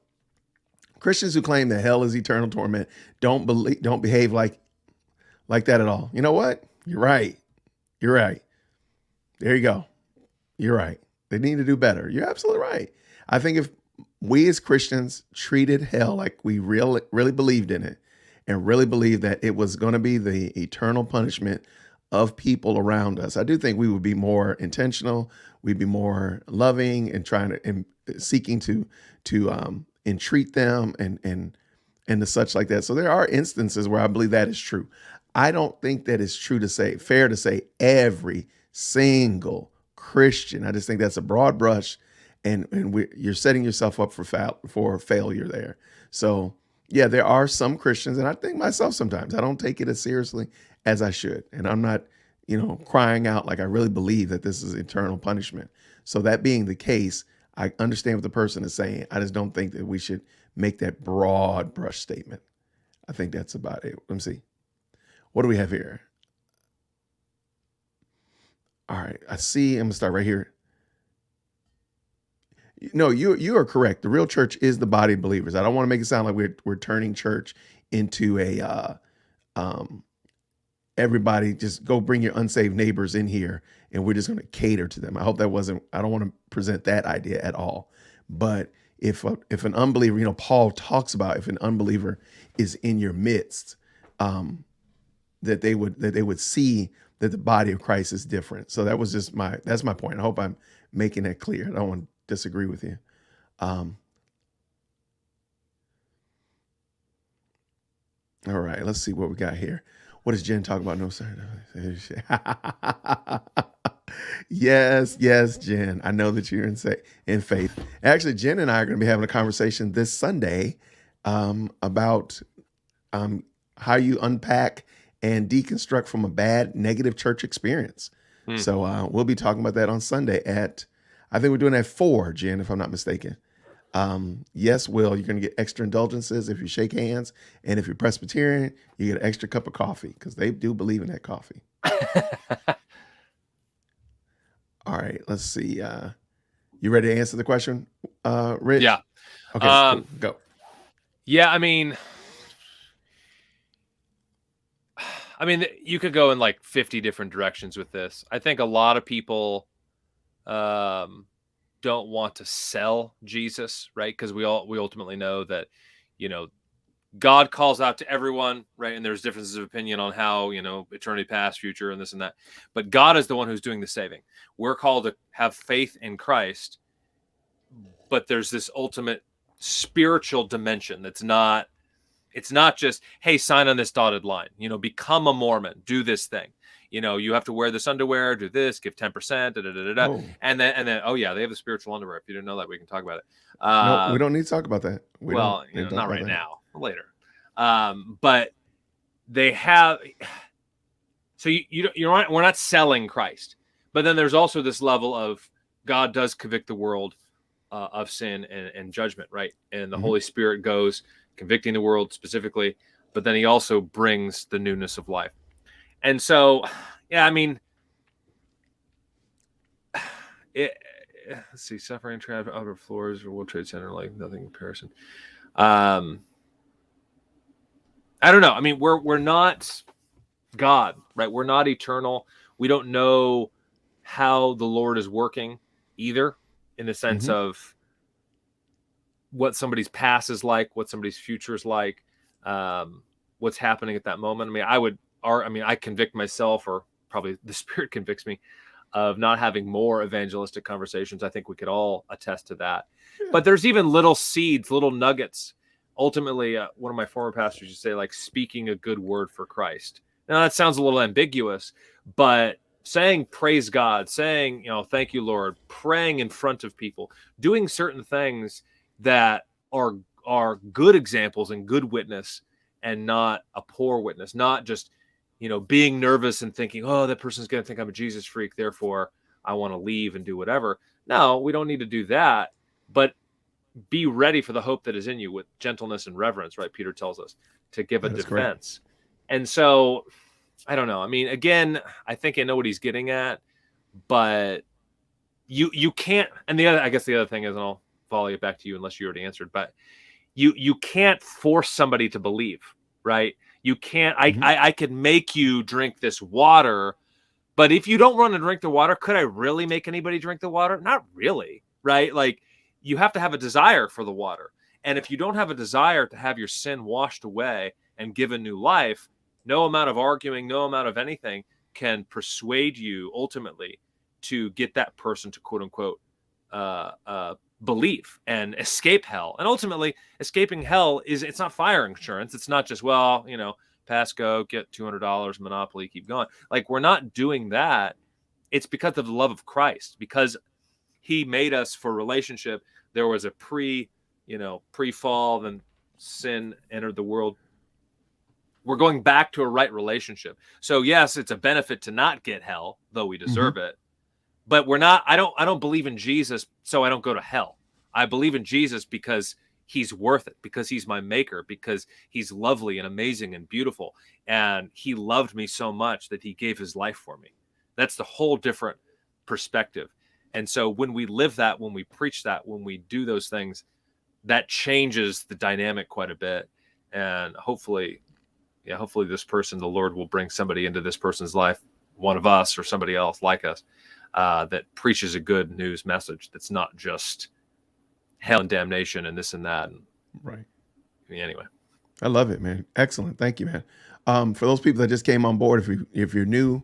Christians who claim that hell is eternal torment don't behave like that at all. You know what? You're right. You're right. There you go. You're right. They need to do better. You're absolutely right. I think if we as Christians treated hell like we really believed in it and really believed that it was going to be the eternal punishment of people around us, I do think we would be more intentional. We'd be more loving and seeking to entreat them and the such like that. So there are instances where I believe that is true. I don't think that it's fair to say every single Christian. I just think that's a broad brush, and you're setting yourself up for failure there. So yeah, there are some Christians, and I think myself sometimes I don't take it as seriously as I should, and I'm not, crying out like I really believe that this is eternal punishment. So that being the case, I understand what the person is saying. I just don't think that we should make that broad brush statement. I think that's about it. Let me see. What do we have here? All right, I see. I'm gonna start right here. No, you are correct. The real church is the body of believers. I don't want to make it sound like we're turning church into a everybody just go bring your unsaved neighbors in here and we're just going to cater to them. I hope that wasn't. I don't want to present that idea at all. But if an unbeliever, Paul talks about if an unbeliever is in your midst, that they would see that the body of Christ is different. So that was just that's my point. I hope I'm making that clear. I don't want to disagree with you. All right, let's see what we got here. What does Jen talk about? No, sir. Yes, Jen. I know that you're in faith. Actually, Jen and I are going to be having a conversation this Sunday about how you unpack and deconstruct from a bad, negative church experience. So we'll be talking about that on Sunday I think we're doing it at 4, Jen, if I'm not mistaken. Yes, Will, you're going to get extra indulgences if you shake hands. And if you're Presbyterian, you get an extra cup of coffee because they do believe in that coffee. All right, let's see. You ready to answer the question, Rich? Yeah. Okay, cool. Go. Yeah, I mean, you could go in like 50 different directions with this. I think a lot of people don't want to sell Jesus, right? Because we ultimately know that, God calls out to everyone, right? And there's differences of opinion on how, eternity past, future, and this and that. But God is the one who's doing the saving. We're called to have faith in Christ, but there's this ultimate spiritual dimension it's not just, hey, sign on this dotted line, become a Mormon, do this thing. You have to wear this underwear, do this, give 10%, Oh. and then, oh yeah, they have the spiritual underwear. If you didn't know that, we can talk about it. No, we don't need to talk about that. Not right now, later. But they have. So we're not selling Christ, but then there's also this level of God does convict the world of sin and judgment, right? And the Holy Spirit goes convicting the world specifically, but then He also brings the newness of life. And so, yeah, let's see, suffering, traffic, upper floors, or World Trade Center, like nothing in comparison. I don't know. I mean, we're not God, right? We're not eternal. We don't know how the Lord is working either, in the sense Mm-hmm. of what somebody's past is like, what somebody's future is like, what's happening at that moment. I mean, I convict myself, or probably the Spirit convicts me, of not having more evangelistic conversations. I think we could all attest to that. Yeah. But there's even little seeds, little nuggets. Ultimately, one of my former pastors used to say, like, speaking a good word for Christ. Now, that sounds a little ambiguous, but saying praise God, saying, thank you, Lord, praying in front of people, doing certain things that are good examples and good witness, and not a poor witness, not just being nervous and thinking, oh, that person's going to think I'm a Jesus freak, therefore I want to leave and do whatever. No, we don't need to do that, but be ready for the hope that is in you with gentleness and reverence, right? Peter tells us to give a That is correct. defense. And so, I don't know. I mean, again, I think I know what he's getting at, but you can't. And the other thing is, and I'll volley it back to you unless you already answered, but you can't force somebody to believe, right? You can't. Mm-hmm. I could make you drink this water, but if you don't want to drink the water, could I really make anybody drink the water? Not really, right? Like, you have to have a desire for the water. And if you don't have a desire to have your sin washed away and given new life, no amount of arguing, no amount of anything can persuade you ultimately to get that person to, quote unquote, believe and escape hell. And ultimately, escaping hell it's not fire insurance. It's not just, pass go, get $200, Monopoly, keep going. Like, we're not doing that. It's because of the love of Christ, because he made us for relationship. There was a pre-fall, then sin entered the world. We're going back to a right relationship. So yes, it's a benefit to not get hell, though we deserve it. But we're not. I don't believe in Jesus, so I don't go to hell. I believe in Jesus because he's worth it, because he's my maker, because he's lovely and amazing and beautiful, and he loved me so much that he gave his life for me. That's the whole different perspective. And so when we live that, when we preach that, when we do those things, that changes the dynamic quite a bit. And hopefully this person, the Lord will bring somebody into this person's life, one of us or somebody else like us, that preaches a good news message that's not just hell and damnation and this and that. Right. Anyway. I love it, man. Excellent. Thank you, man. For those people that just came on board, if you're new,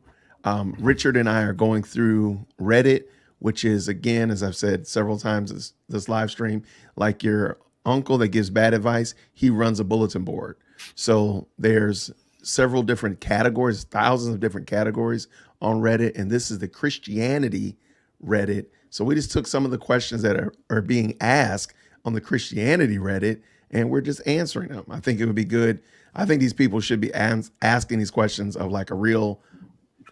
Richard and I are going through Reddit, which is, again, as I've said several times, this live stream, like your uncle that gives bad advice, he runs a bulletin board. So there's several different categories, thousands of different categories on Reddit, and this is the Christianity Reddit. So we just took some of the questions that are being asked on the Christianity Reddit, and we're just answering them. I think it would be good. I think these people should be asking these questions of like a real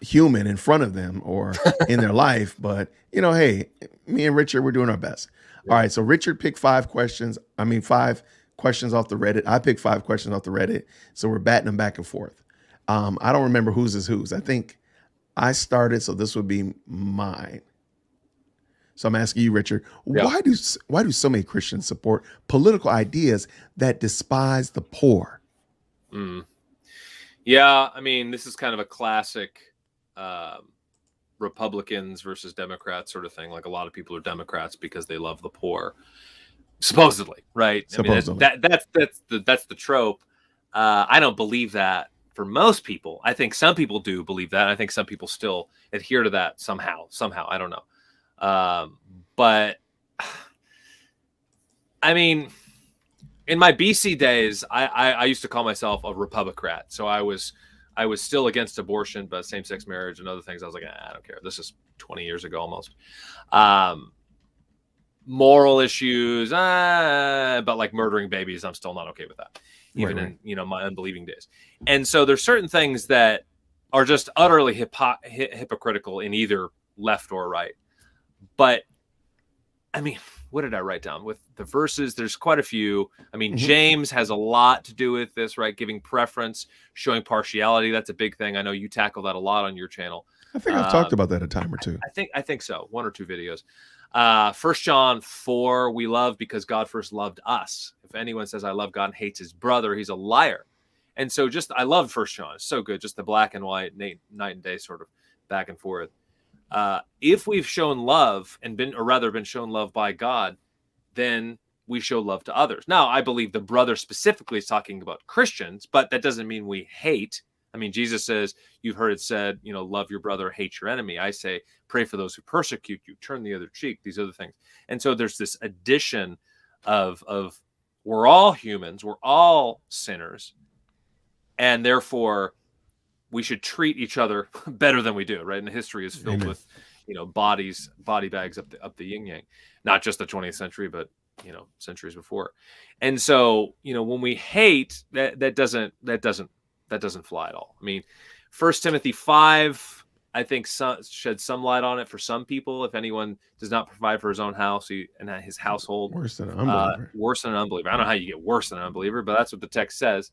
human in front of them or in their life. But, hey, me and Richard, we're doing our best. All right. So Richard picked 5 questions off the Reddit. I picked 5 questions off the Reddit. So we're batting them back and forth. I don't remember whose is whose. I think I started, so this would be mine. So I'm asking you, Richard, why do so many Christians support political ideas that despise the poor? Yeah, I mean, this is kind of a classic Republicans versus Democrats sort of thing. Like, a lot of people are Democrats because they love the poor, supposedly, right? Supposedly. I mean, that's the trope. I don't believe that for most people. I think some people do believe that. I think some people still adhere to that somehow. I don't know. But I mean, in my BC days, I used to call myself a Republicrat. So I was still against abortion, but same-sex marriage and other things. I was like, I don't care. This is 20 years ago almost. Moral issues, but like murdering babies, I'm still not okay with that, even in my unbelieving days. And so there's certain things that are just utterly hypocritical in either left or right. But I mean, what did I write down with the verses? There's quite a few. I mean, James has a lot to do with this, right? Giving preference, showing partiality. That's a big thing. I know you tackle that a lot on your channel. I think I've talked about that a time or two. I think so. 1 or 2 videos. 1 John 4, we love because God first loved us. If anyone says I love God and hates his brother, he's a liar. And so I love First John. It's so good. Just the black and white, night and day sort of back and forth. If we've shown love and been shown love by God, then we show love to others. Now, I believe the brother specifically is talking about Christians, but that doesn't mean we hate. I mean, Jesus says, you've heard it said, love your brother, hate your enemy. I say, pray for those who persecute you, turn the other cheek, these other things. And so there's this addition of we're all humans, we're all sinners, and therefore we should treat each other better than we do, right? And history is filled with, body bags up the yin yang, not just the 20th century, but centuries before. And so, when we hate, that doesn't fly at all. I mean, 1 Timothy 5, I think shed some light on it for some people. If anyone does not provide for his own house and his household, worse than an unbeliever. I don't know how you get worse than an unbeliever, but that's what the text says.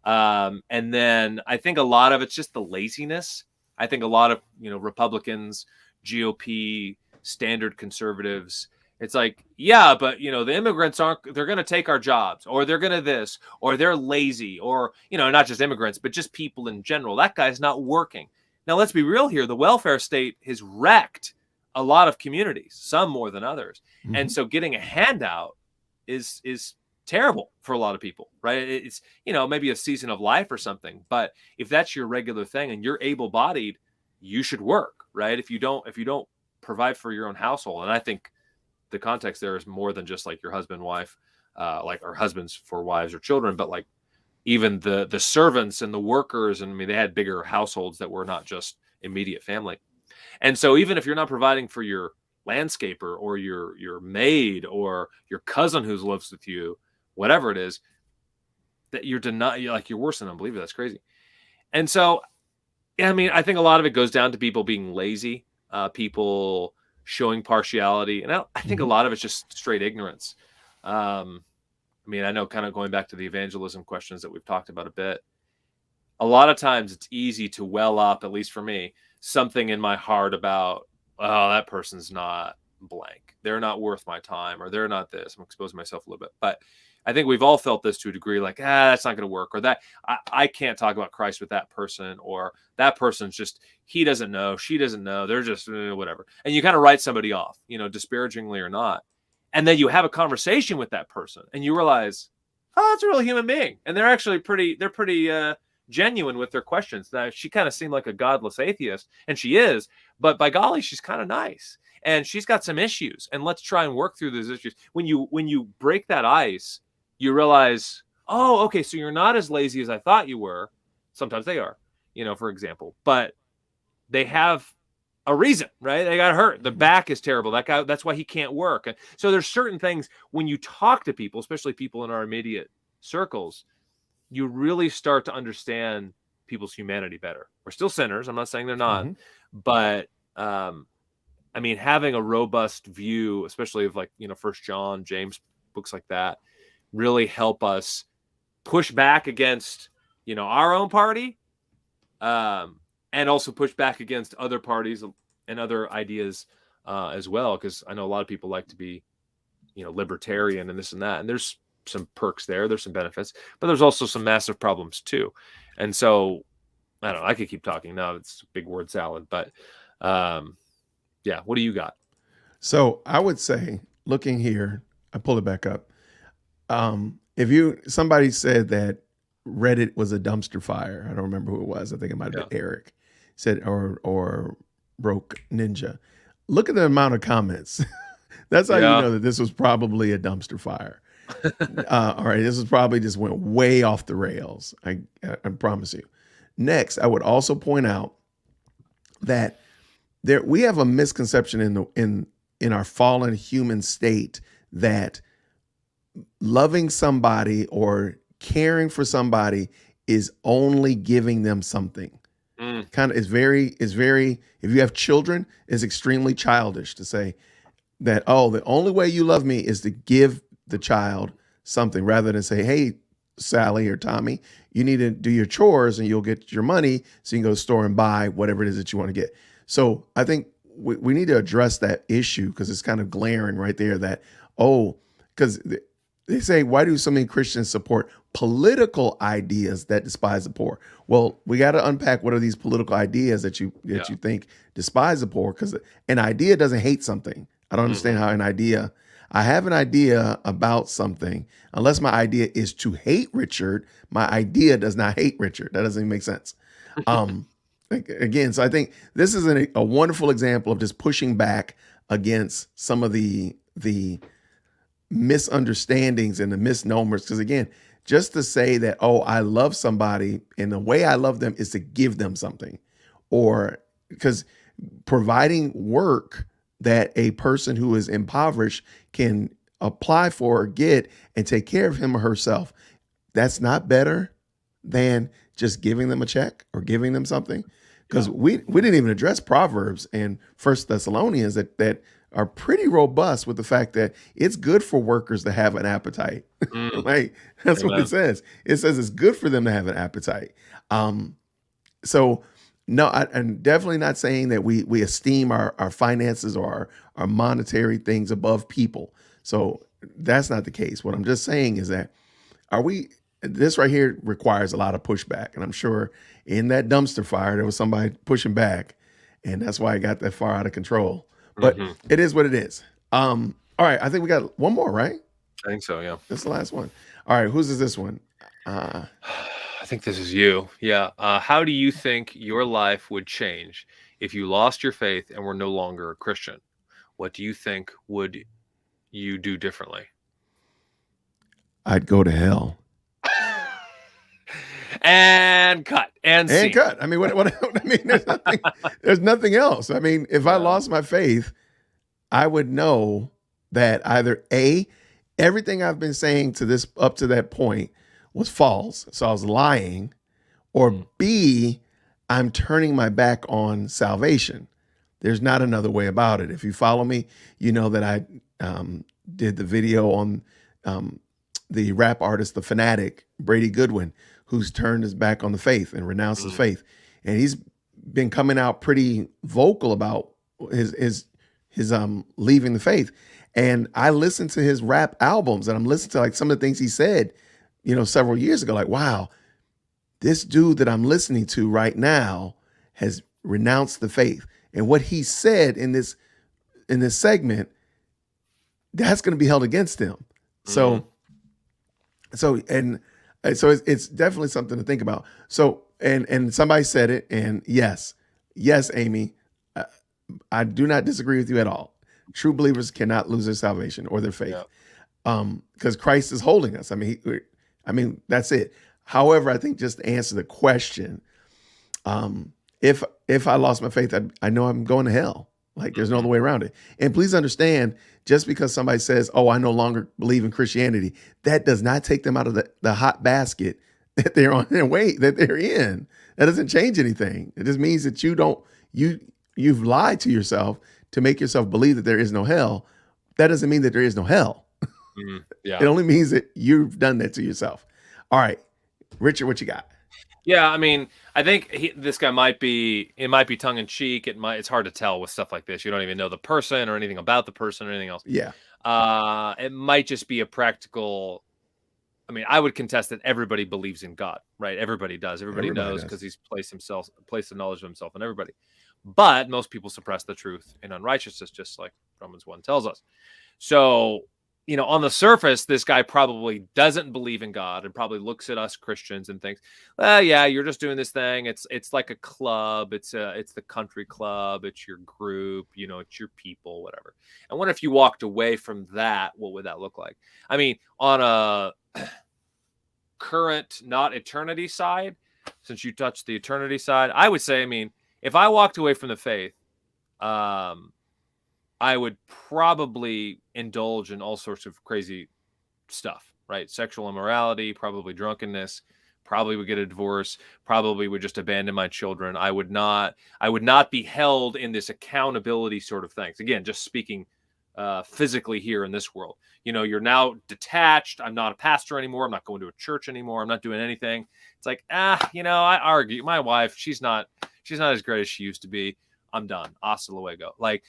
And then I think a lot of it's just the laziness. I think a lot of, Republicans, GOP, standard conservatives, it's like, yeah, but, the immigrants they're going to take our jobs, or they're going to this, or they're lazy, or, not just immigrants, but just people in general. That guy's not working. Now, let's be real here. The welfare state has wrecked a lot of communities, some more than others. Mm-hmm. And so getting a handout is terrible for a lot of people, right? It's, maybe a season of life or something, but if that's your regular thing and you're able-bodied, you should work, right? If you don't provide for your own household. And I think the context there is more than just like your husband, wife, or husbands for wives or children, but like even the servants and the workers. And I mean, they had bigger households that were not just immediate family. And so even if you're not providing for your landscaper or your maid or your cousin who lives with you, whatever it is, that you're worse than an unbeliever. That's crazy. And so, I mean, I think a lot of it goes down to people being lazy, people showing partiality. And I think a lot of it's just straight ignorance. I mean, I know, kind of going back to the evangelism questions that we've talked about a bit, a lot of times it's easy to well up, at least for me, something in my heart about, oh, that person's not blank. They're not worth my time, or they're not this. I'm exposing myself a little bit. But I think we've all felt this to a degree, like, that's not going to work, or that I can't talk about Christ with that person, or that person's just, he doesn't know, she doesn't know, they're just whatever. And you kind of write somebody off, disparagingly or not. And then you have a conversation with that person and you realize, oh, that's a real human being. And they're actually pretty genuine with their questions. Now, she kind of seemed like a godless atheist, and she is, but by golly, she's kind of nice. And she's got some issues, and let's try and work through those issues. When you break that ice, you realize, oh, okay, so you're not as lazy as I thought you were. Sometimes they are, for example, but they have a reason, right? They got hurt. The back is terrible. That guy, that's why he can't work. And so there's certain things when you talk to people, especially people in our immediate circles, you really start to understand people's humanity better. We're still sinners. I'm not saying they're not, but I mean, having a robust view, especially of like, 1 John, James, books like that, really help us push back against, our own party, and also push back against other parties and other ideas as well. Because I know a lot of people like to be, libertarian and this and that. And there's some perks there. There's some benefits, but there's also some massive problems too. And so, I don't know, I could keep talking now. It's a big word salad, but yeah, what do you got? So I would say, looking here, I pull it back up. Somebody said that Reddit was a dumpster fire. I don't remember who it was. I think it might have been Eric said, or Broke Ninja. Look at the amount of comments. That's how you know that this was probably a dumpster fire. All right, this is probably just went way off the rails. I promise you. Next, I would also point out that we have a misconception in our fallen human state that loving somebody or caring for somebody is only giving them something. Kind of is very, if you have children, it's extremely childish to say that, oh, the only way you love me is to give the child something, rather than say, hey, Sally or Tommy, you need to do your chores and you'll get your money so you can go to the store and buy whatever it is that you want to get. So I think we need to address that issue, because it's kind of glaring right there that, because They say, why do so many Christians support political ideas that despise the poor? Well, we got to unpack what are these political ideas that you Yeah. think despise the poor, because an idea doesn't hate something. I don't understand how I have an idea about something. Unless my idea is to hate Richard, my idea does not hate Richard. That doesn't even make sense. Again, so I think this is a wonderful example of just pushing back against some of the misunderstandings and the misnomers. Because again, just to say that, oh, I love somebody and the way I love them is to give them something, or because providing work that a person who is impoverished can apply for or get and take care of him or herself, that's not better than just giving them a check or giving them something. Because we didn't even address Proverbs and First Thessalonians that are pretty robust with the fact that it's good for workers to have an appetite. Like that's what it says. It says it's good for them to have an appetite. So no, I'm definitely not saying that we esteem our finances or our monetary things above people. So that's not the case. What I'm just saying is that this right here requires a lot of pushback. And I'm sure in that dumpster fire, there was somebody pushing back, and that's why it got that far out of control. But it is what it is. All right. I think we got one more, right? I think so. Yeah. That's the last one. All right. Whose is this one? I think this is you. Yeah. How do you think your life would change if you lost your faith and were no longer a Christian? What do you think would you do differently? I'd go to hell. And cut and scene. Cut. I mean, what I mean, there's nothing else. I mean, if I lost my faith, I would know that either A, everything I've been saying up to that point was false, so I was lying, or B, I'm turning my back on salvation. There's not another way about it. If you follow me, you know that I did the video on the rap artist, the fanatic, Brady Goodwin, who's turned his back on the faith and renounced his faith. And he's been coming out pretty vocal about his leaving the faith. And I listened to his rap albums, and I'm listening to like some of the things he said, several years ago, like, wow, this dude that I'm listening to right now has renounced the faith. And what he said in this segment, that's going to be held against him. So it's definitely something to think about. So, and somebody said it, and yes, Amy, I do not disagree with you at all. True believers cannot lose their salvation or their faith, because Christ is holding us. I mean, that's it. However, I think just to answer the question, if I lost my faith, I know I'm going to hell. Like there's no other way around it. And please understand, just because somebody says, oh, I no longer believe in Christianity, that does not take them out of the hot basket that they're on their way, that they're in. That doesn't change anything. It just means that you've lied to yourself to make yourself believe that there is no hell. That doesn't mean that there is no hell. It only means that you've done that to yourself. All right, Richard, what you got? Yeah, I mean, I think this guy might be tongue in cheek. It's hard to tell with stuff like this. You don't even know the person or anything about the person or anything else. Yeah. It might just be a practical. I mean, I would contest that everybody believes in God, right? Everybody does. Everybody knows because he's placed the knowledge of himself in everybody. But most people suppress the truth in unrighteousness, just like Romans 1 tells us. So, on the surface, this guy probably doesn't believe in God and probably looks at us Christians and thinks, well, yeah, you're just doing this thing. It's like a club. It's the country club. It's your group, it's your people, whatever. And what if you walked away from that? What would that look like? I mean, on a current, not eternity side, since you touched the eternity side, I would say, if I walked away from the faith, I would probably indulge in all sorts of crazy stuff, right? Sexual immorality, probably drunkenness, probably would get a divorce, probably would just abandon my children. I would not be held in this accountability sort of things. Again, just speaking physically here in this world. You're now detached. I'm not a pastor anymore. I'm not going to a church anymore. I'm not doing anything. It's like, I argue. My wife, she's not as great as she used to be. I'm done. Hasta luego. Like,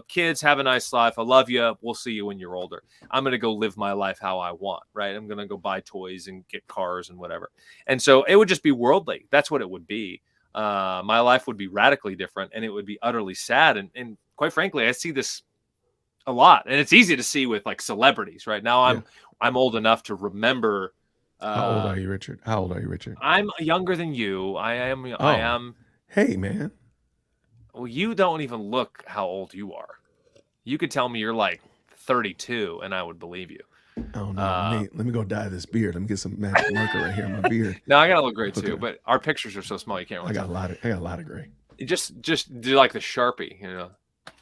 kids, have a nice life. I love you. We'll see you when you're older. I'm going to go live my life how I want, right? I'm going to go buy toys and get cars and whatever. And so it would just be worldly. That's what it would be. My life would be radically different, and it would be utterly sad. And quite frankly, I see this a lot, and it's easy to see with like celebrities right now. I'm old enough to remember. How old are you, Richard? How old are you, Richard? I'm younger than you. I am. Hey, man. Well, you don't even look how old you are. You could tell me you're like 32, and I would believe you. Oh no! Let me go dye this beard. Let me get some magic marker right here in my beard. No, I gotta look great too. But our pictures are so small, you can't really. I got a lot of gray. Just do like the Sharpie,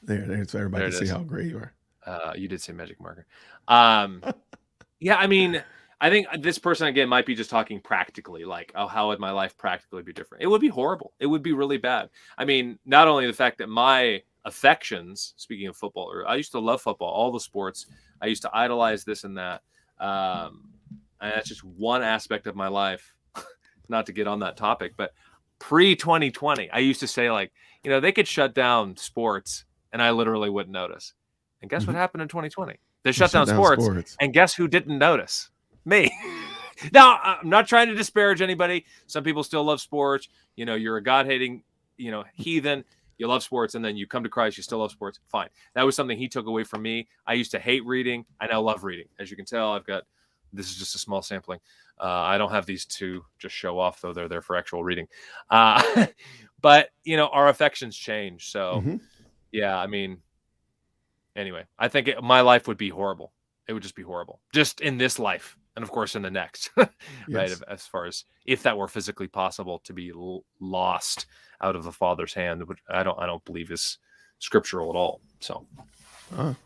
There's for everybody to see how gray you are. You did say magic marker. Yeah, I mean, I think this person again might be just talking practically, like, oh, how would my life practically be different? It would be horrible. It would be really bad. I mean, not only the fact that my affections, speaking of football, or I used to love football, all the sports. I used to idolize this and that. And that's just one aspect of my life. Not to get on that topic, but pre-2020, I used to say, like, they could shut down sports and I literally wouldn't notice. And guess what happened in 2020? They shut down sports. And guess who didn't notice? Me. Now, I'm not trying to disparage anybody. Some people still love sports. You're a God-hating, heathen. You love sports, and then you come to Christ, you still love sports. Fine. That was something he took away from me. I used to hate reading. I now love reading. As you can tell, this is just a small sampling. I don't have these to just show off, though. They're there for actual reading. But, our affections change. So, yeah, I mean, anyway, I think my life would be horrible. It would just be horrible. Just in this life. And of course, in the next, right? Yes. As far as if that were physically possible to be lost out of the Father's hand, which I don't believe is scriptural at all. So,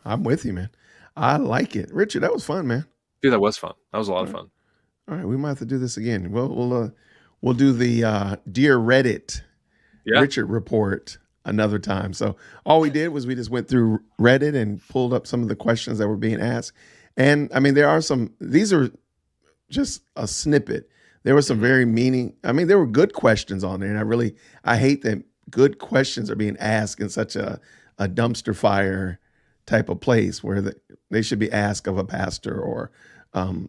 I'm with you, man. I like it, Richard. That was fun, man. Dude, that was fun. That was a lot of fun. All right, we might have to do this again. We'll do the Dear Reddit Richard report another time. So all we did was we just went through Reddit and pulled up some of the questions that were being asked. And I mean, these are just a snippet. There were some very there were good questions on there. And I hate that good questions are being asked in such a dumpster fire type of place where they should be asked of a pastor or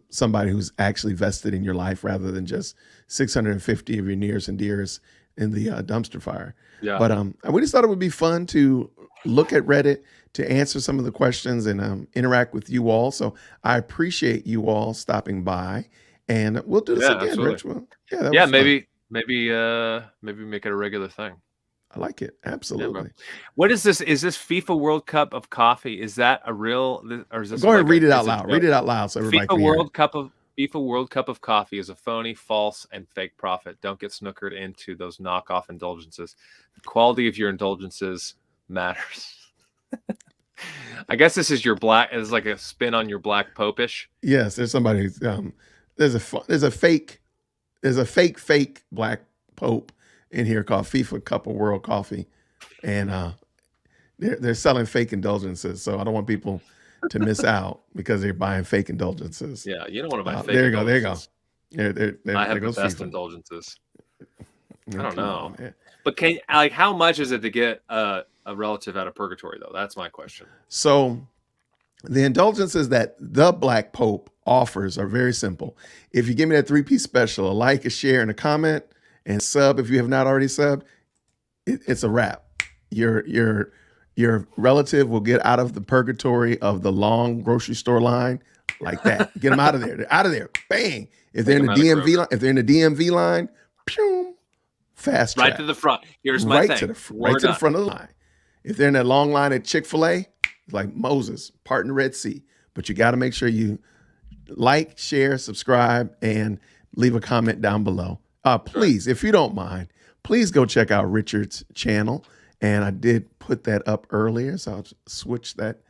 somebody who's actually vested in your life rather than just 650 of your nearest and dearest in the dumpster fire. Yeah. But we just thought it would be fun to look at Reddit, to answer some of the questions and interact with you all. So I appreciate you all stopping by, and we'll do this again, Rich. Maybe make it a regular thing. I like it. Absolutely. Yeah, what is this? Is this FIFA World Cup of coffee? Is that a real, or is this? Go ahead and read it out loud. Read it out loud so everybody can hear it. FIFA World Cup of coffee is a phony, false, and fake prophet. Don't get snookered into those knockoff indulgences. The quality of your indulgences matters. I guess this is is like a spin on your black popish. Yes, there's somebody. There's a fake black pope in here called FIFA Cup of World Coffee, and they're selling fake indulgences. So I don't want people to miss out because they're buying fake indulgences. Yeah, you don't want to buy fake. There you go. I have the best indulgences. I don't know, but how much is it to get a relative out of purgatory, though? That's my question. So the indulgences that the Black Pope offers are very simple. If you give me that 3-piece special, a like, a share, and a comment, and sub if you have not already subbed, it's a wrap. Your relative will get out of the purgatory of the long grocery store line like that. Get them out of there. They're out of there. Bang. If they're in the DMV line, pew, fast track. Right to the front. Here's my thing. Right to the front of the line. If they're in that long line at Chick-fil-A, it's like Moses parting the Red Sea. But you got to make sure you like, share, subscribe, and leave a comment down below. Please, if you don't mind, please go check out Richard's channel. And I did put that up earlier, so I'll switch that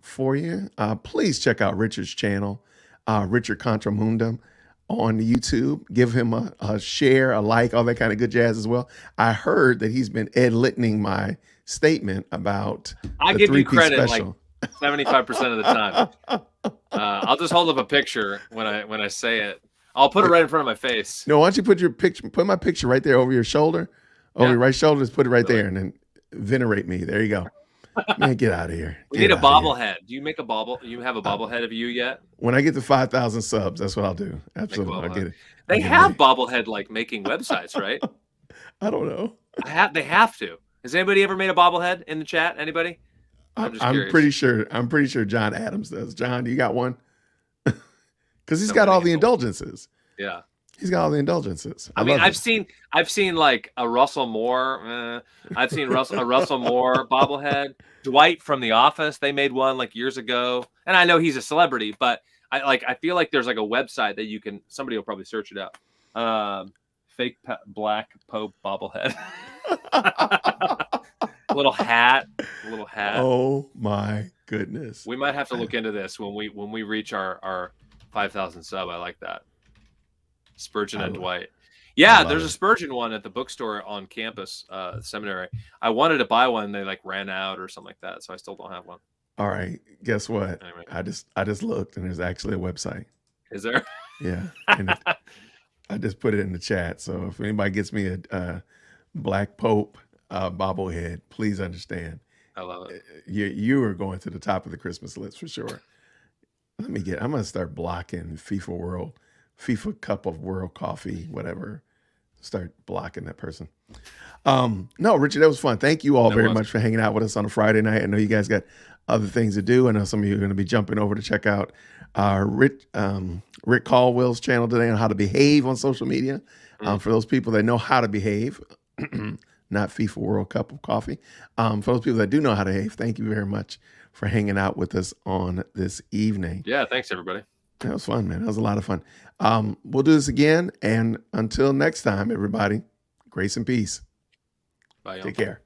for you. Please check out Richard's channel, Richard Contramundum, on YouTube. Give him a share, a like, all that kind of good jazz as well. I heard that he's been editing my statement about I give you credit special. Like 75% of the time. I'll just hold up a picture when I say it. I'll put it right in front of my face. No, why don't you put my picture right there over your shoulder, over your right shoulder, just put it right there, and then venerate me. There you go. Man, get out of here. We Get need a out of here. bobblehead. Do you make a bobble? You have a bobblehead of you yet? When I get to 5,000 subs, that's what I'll do. Make a Absolutely. I'll bobblehead. get it. They I'll get have it. bobblehead like making websites, right? I don't know. They have to. Has anybody ever made a bobblehead in the chat? Anybody? I'm just curious. pretty sure. I'm pretty sure John Adams does. John, you got one? Because he's No got all winning the at all. indulgences. Yeah. He's got all the indulgences. I mean, love it. I've seen like a Russell Moore. I've seen a Russell Moore bobblehead. Dwight from The Office, they made one like years ago, and I know he's a celebrity, but I feel like there's like a website that you can. Somebody will probably search it out. Fake black Pope bobblehead. Little hat. Oh my goodness. We might have to look into this when we reach our 5,000 sub. I like that. Spurgeon and Dwight. Yeah, there's a Spurgeon one at the bookstore on campus, seminary. I wanted to buy one, they like ran out or something like that, so I still don't have one. All right, guess what? Anyway. I just looked, and there's actually a website. Is there? Yeah, and I just put it in the chat. So if anybody gets me a Black Pope bobblehead, please understand. I love it. You are going to the top of the Christmas list for sure. I'm gonna start blocking FIFA Cup of World Coffee, whatever. Start blocking that person. No, Richard, that was fun. Thank you all very much for hanging out with us on a Friday night. I know you guys got other things to do. I know some of you are going to be jumping over to check out Rick Caldwell's channel today on how to behave on social media. For those people that know how to behave, not FIFA World Cup of Coffee. For those people that do know how to behave, thank you very much for hanging out with us on this evening. Yeah, thanks everybody. That was fun, man. That was a lot of fun. We'll do this again. And until next time, everybody, grace and peace. Bye, y'all. Take care.